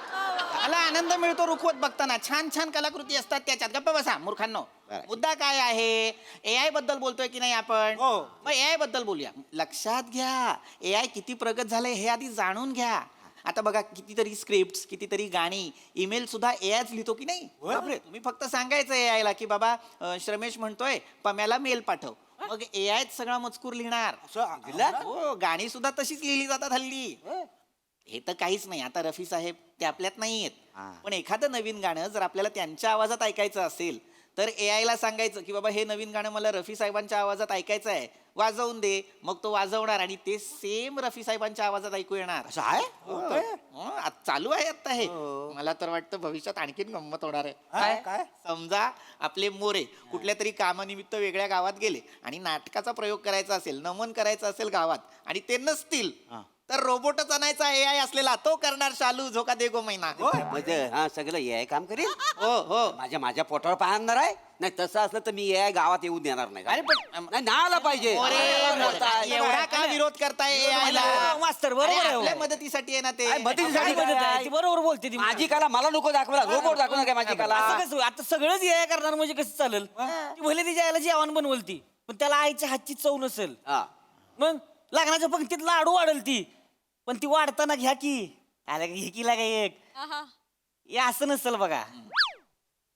मला आनंद मिळतो रुखवत बघताना. छान छान कलाकृती असतात त्याच्यात. गप्पा बसा मूर्खांनो. मुद्दा काय आहे? AI बद्दल बोलतोय की नाही आपण? मग AI बद्दल बोलूया. लक्षात घ्या, AI किती प्रगत झालंय हे आधी जाणून घ्या. आता बघा, कितीतरी स्क्रिप्ट, कितीतरी गाणी, ईमेल सुद्धा AIच लिहितो की नाही? तुम्ही फक्त सांगायचं AI ला की बाबा श्रमेश म्हणतोय पम्याला मेल पाठव, मग AIच सगळा मजकूर लिहिणार. हो, गाणी सुद्धा तशीच लिहिली जातात हल्ली. हे तर काहीच नाही. आता रफी साहेब ते आपल्यात नाही आहेत, पण एखादं नवीन गाणं जर आपल्याला त्यांच्या आवाजात ऐकायचं असेल तर AI ला सांगायचं की बाबा हे नवीन गाणं मला रफी साहेबांच्या आवाजात ऐकायचं आहे, वाजवून दे. मग तो वाजवणार आणि ते सेम रफी साहेबांच्या आवाजात ऐकू येणार. असं आहे चालू आहे आता हे. मला तर वाटतं भविष्यात आणखीन गंमत होणार आहे. काय समजा आपले मोरे कुठल्या तरी कामानिमित्त वेगळ्या गावात गेले आणि नाटकाचा प्रयोग करायचा असेल, नमन करायचं असेल गावात आणि ते नसतील, तर रोबोटच आणायचा AI असलेला, तो करणार शालू झोका दे गो मैना. म्हणजे हा सगळं AI काम करेल. हो माझ्या पोटावर पाहणार आहे. नाही तसं असलं तर मी AI गावात येऊ देणार नाही. अरे पण नाही ना आला पाहिजे. एवढा का विरोध करताय AI ला? मास्तर बरोबर आहे आपल्या हो. मदतीसाठी आहे ना ते. मदतीसाठी ती बरोबर बोलते ती. माझी कला मला नको दाखवला, रोबोट दाखवणार काय माझी कला? असं कसं आता सगळंच AI करणार म्हणजे कसं चालेल? ती भले तिच्या आईला जेवण बनवलती पण त्याला आईच्या हातची चव नसेल. हा. मग लग्नाच्या पंक्तीत लाडू वाढल ती, पण ती वाढताना घ्या की आला घे की लागा एक. हे असं नसेल बघा.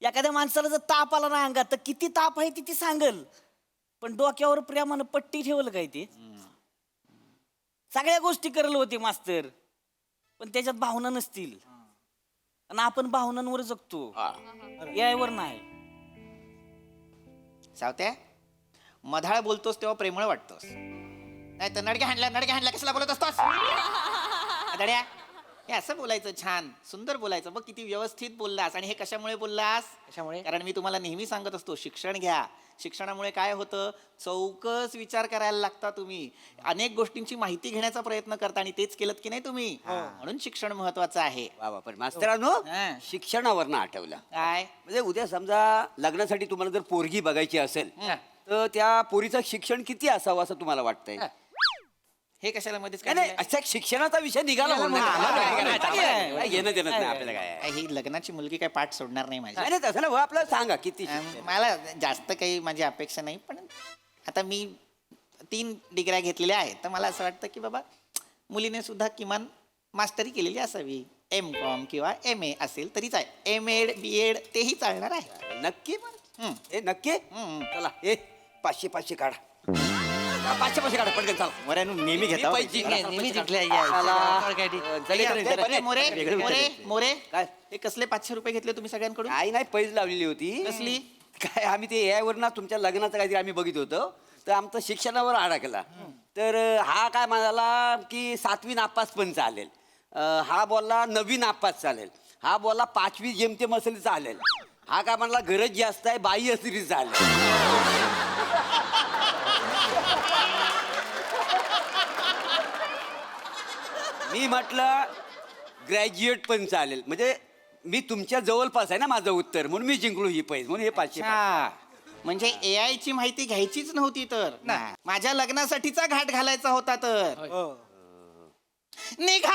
एखाद्या माणसाला जर ताप आला ना अंगात तर किती ताप आहे ती सांगल, पण डोक्यावर प्रेमानं पट्टी ठेवल काय ते? सगळ्या गोष्टी करल होते मास्तर, पण त्याच्यात भावना नसतील आणि आपण भावनांवर जगतो, यावर नाही. सावत्या मधाळ बोलतोस तेव्हा प्रेमळ वाटतोस, नाही तर नडक्या हाणल्या कसला बोलत असतोस? दड्या हे असं बोलायचं, छान सुंदर बोलायचं. बघ किती व्यवस्थित बोललास. आणि हे कशामुळे बोललास? कशामुळे? कारण मी तुम्हाला नेहमी सांगत असतो शिक्षण घ्या. शिक्षणामुळे काय होतं, चौकस विचार करायला लागता तुम्ही, अनेक गोष्टींची माहिती घेण्याचा प्रयत्न करता आणि तेच केलं की नाही तुम्ही, म्हणून शिक्षण महत्वाचं आहे. वा पण मास्तरांनो शिक्षणावर ना आठवलं काय म्हणजे उद्या समजा लग्नासाठी तुम्हाला जर पोरगी बघायची असेल तर त्या पोरीचं शिक्षण किती असावं असं तुम्हाला वाटतंय? हे कशाला मध्येच नाही असा शिक्षणाचा विषय निघाला म्हणून काय घेणं देणं नाही आपल्याला. काय ही लग्नाची मुलगी काय पाठ सोडणार नाही माझी. नाही तसं ना आपल्याला सांगा किती मला जास्त काही माझी अपेक्षा नाही, पण आता मी 3 डिग्र्या घेतलेल्या आहेत, तर मला असं वाटतं की बाबा मुलीने सुद्धा किमान मास्टरी केलेली असावी. M.Com किंवा MA असेल तरीच आहे, M.Ed B.Ed तेही चालणार आहे. नक्की हे नक्की. चला हे 500 काढा, 500 काढा पटकन. चला मोऱ्यानु नेहमी घेता नेहमी जिंकल्या मोरे काय हे कसले 500 रुपये घेतले तुम्ही सगळ्यांकडून? काही नाही पैज लावलेली होती. कसली? काय आम्ही ते AI वर ना तुमच्या लग्नाचं काहीतरी आम्ही बघित होतो, तर आमचं शिक्षणावर अडकला. तर हा काय म्हणाला की 7वी नापास पण चालेल, हा बोलला 9वी नापास चालेल, हा बोलला 5वी जेमतेम असेल चालेल, हा काय म्हणला गरज जास्त आहे बाई असली चालेल. मी म्हटलं ग्रॅज्युएट पण चालेल, म्हणजे मी तुमच्या जवळपास आहे ना माझं उत्तर, म्हणून मी जिंकलो ही पैज, म्हणून हे 500. म्हणजे AI ची माहिती घ्यायचीच नव्हती तर माझ्या लग्नासाठीचा घाट घालायचा होता तर निघा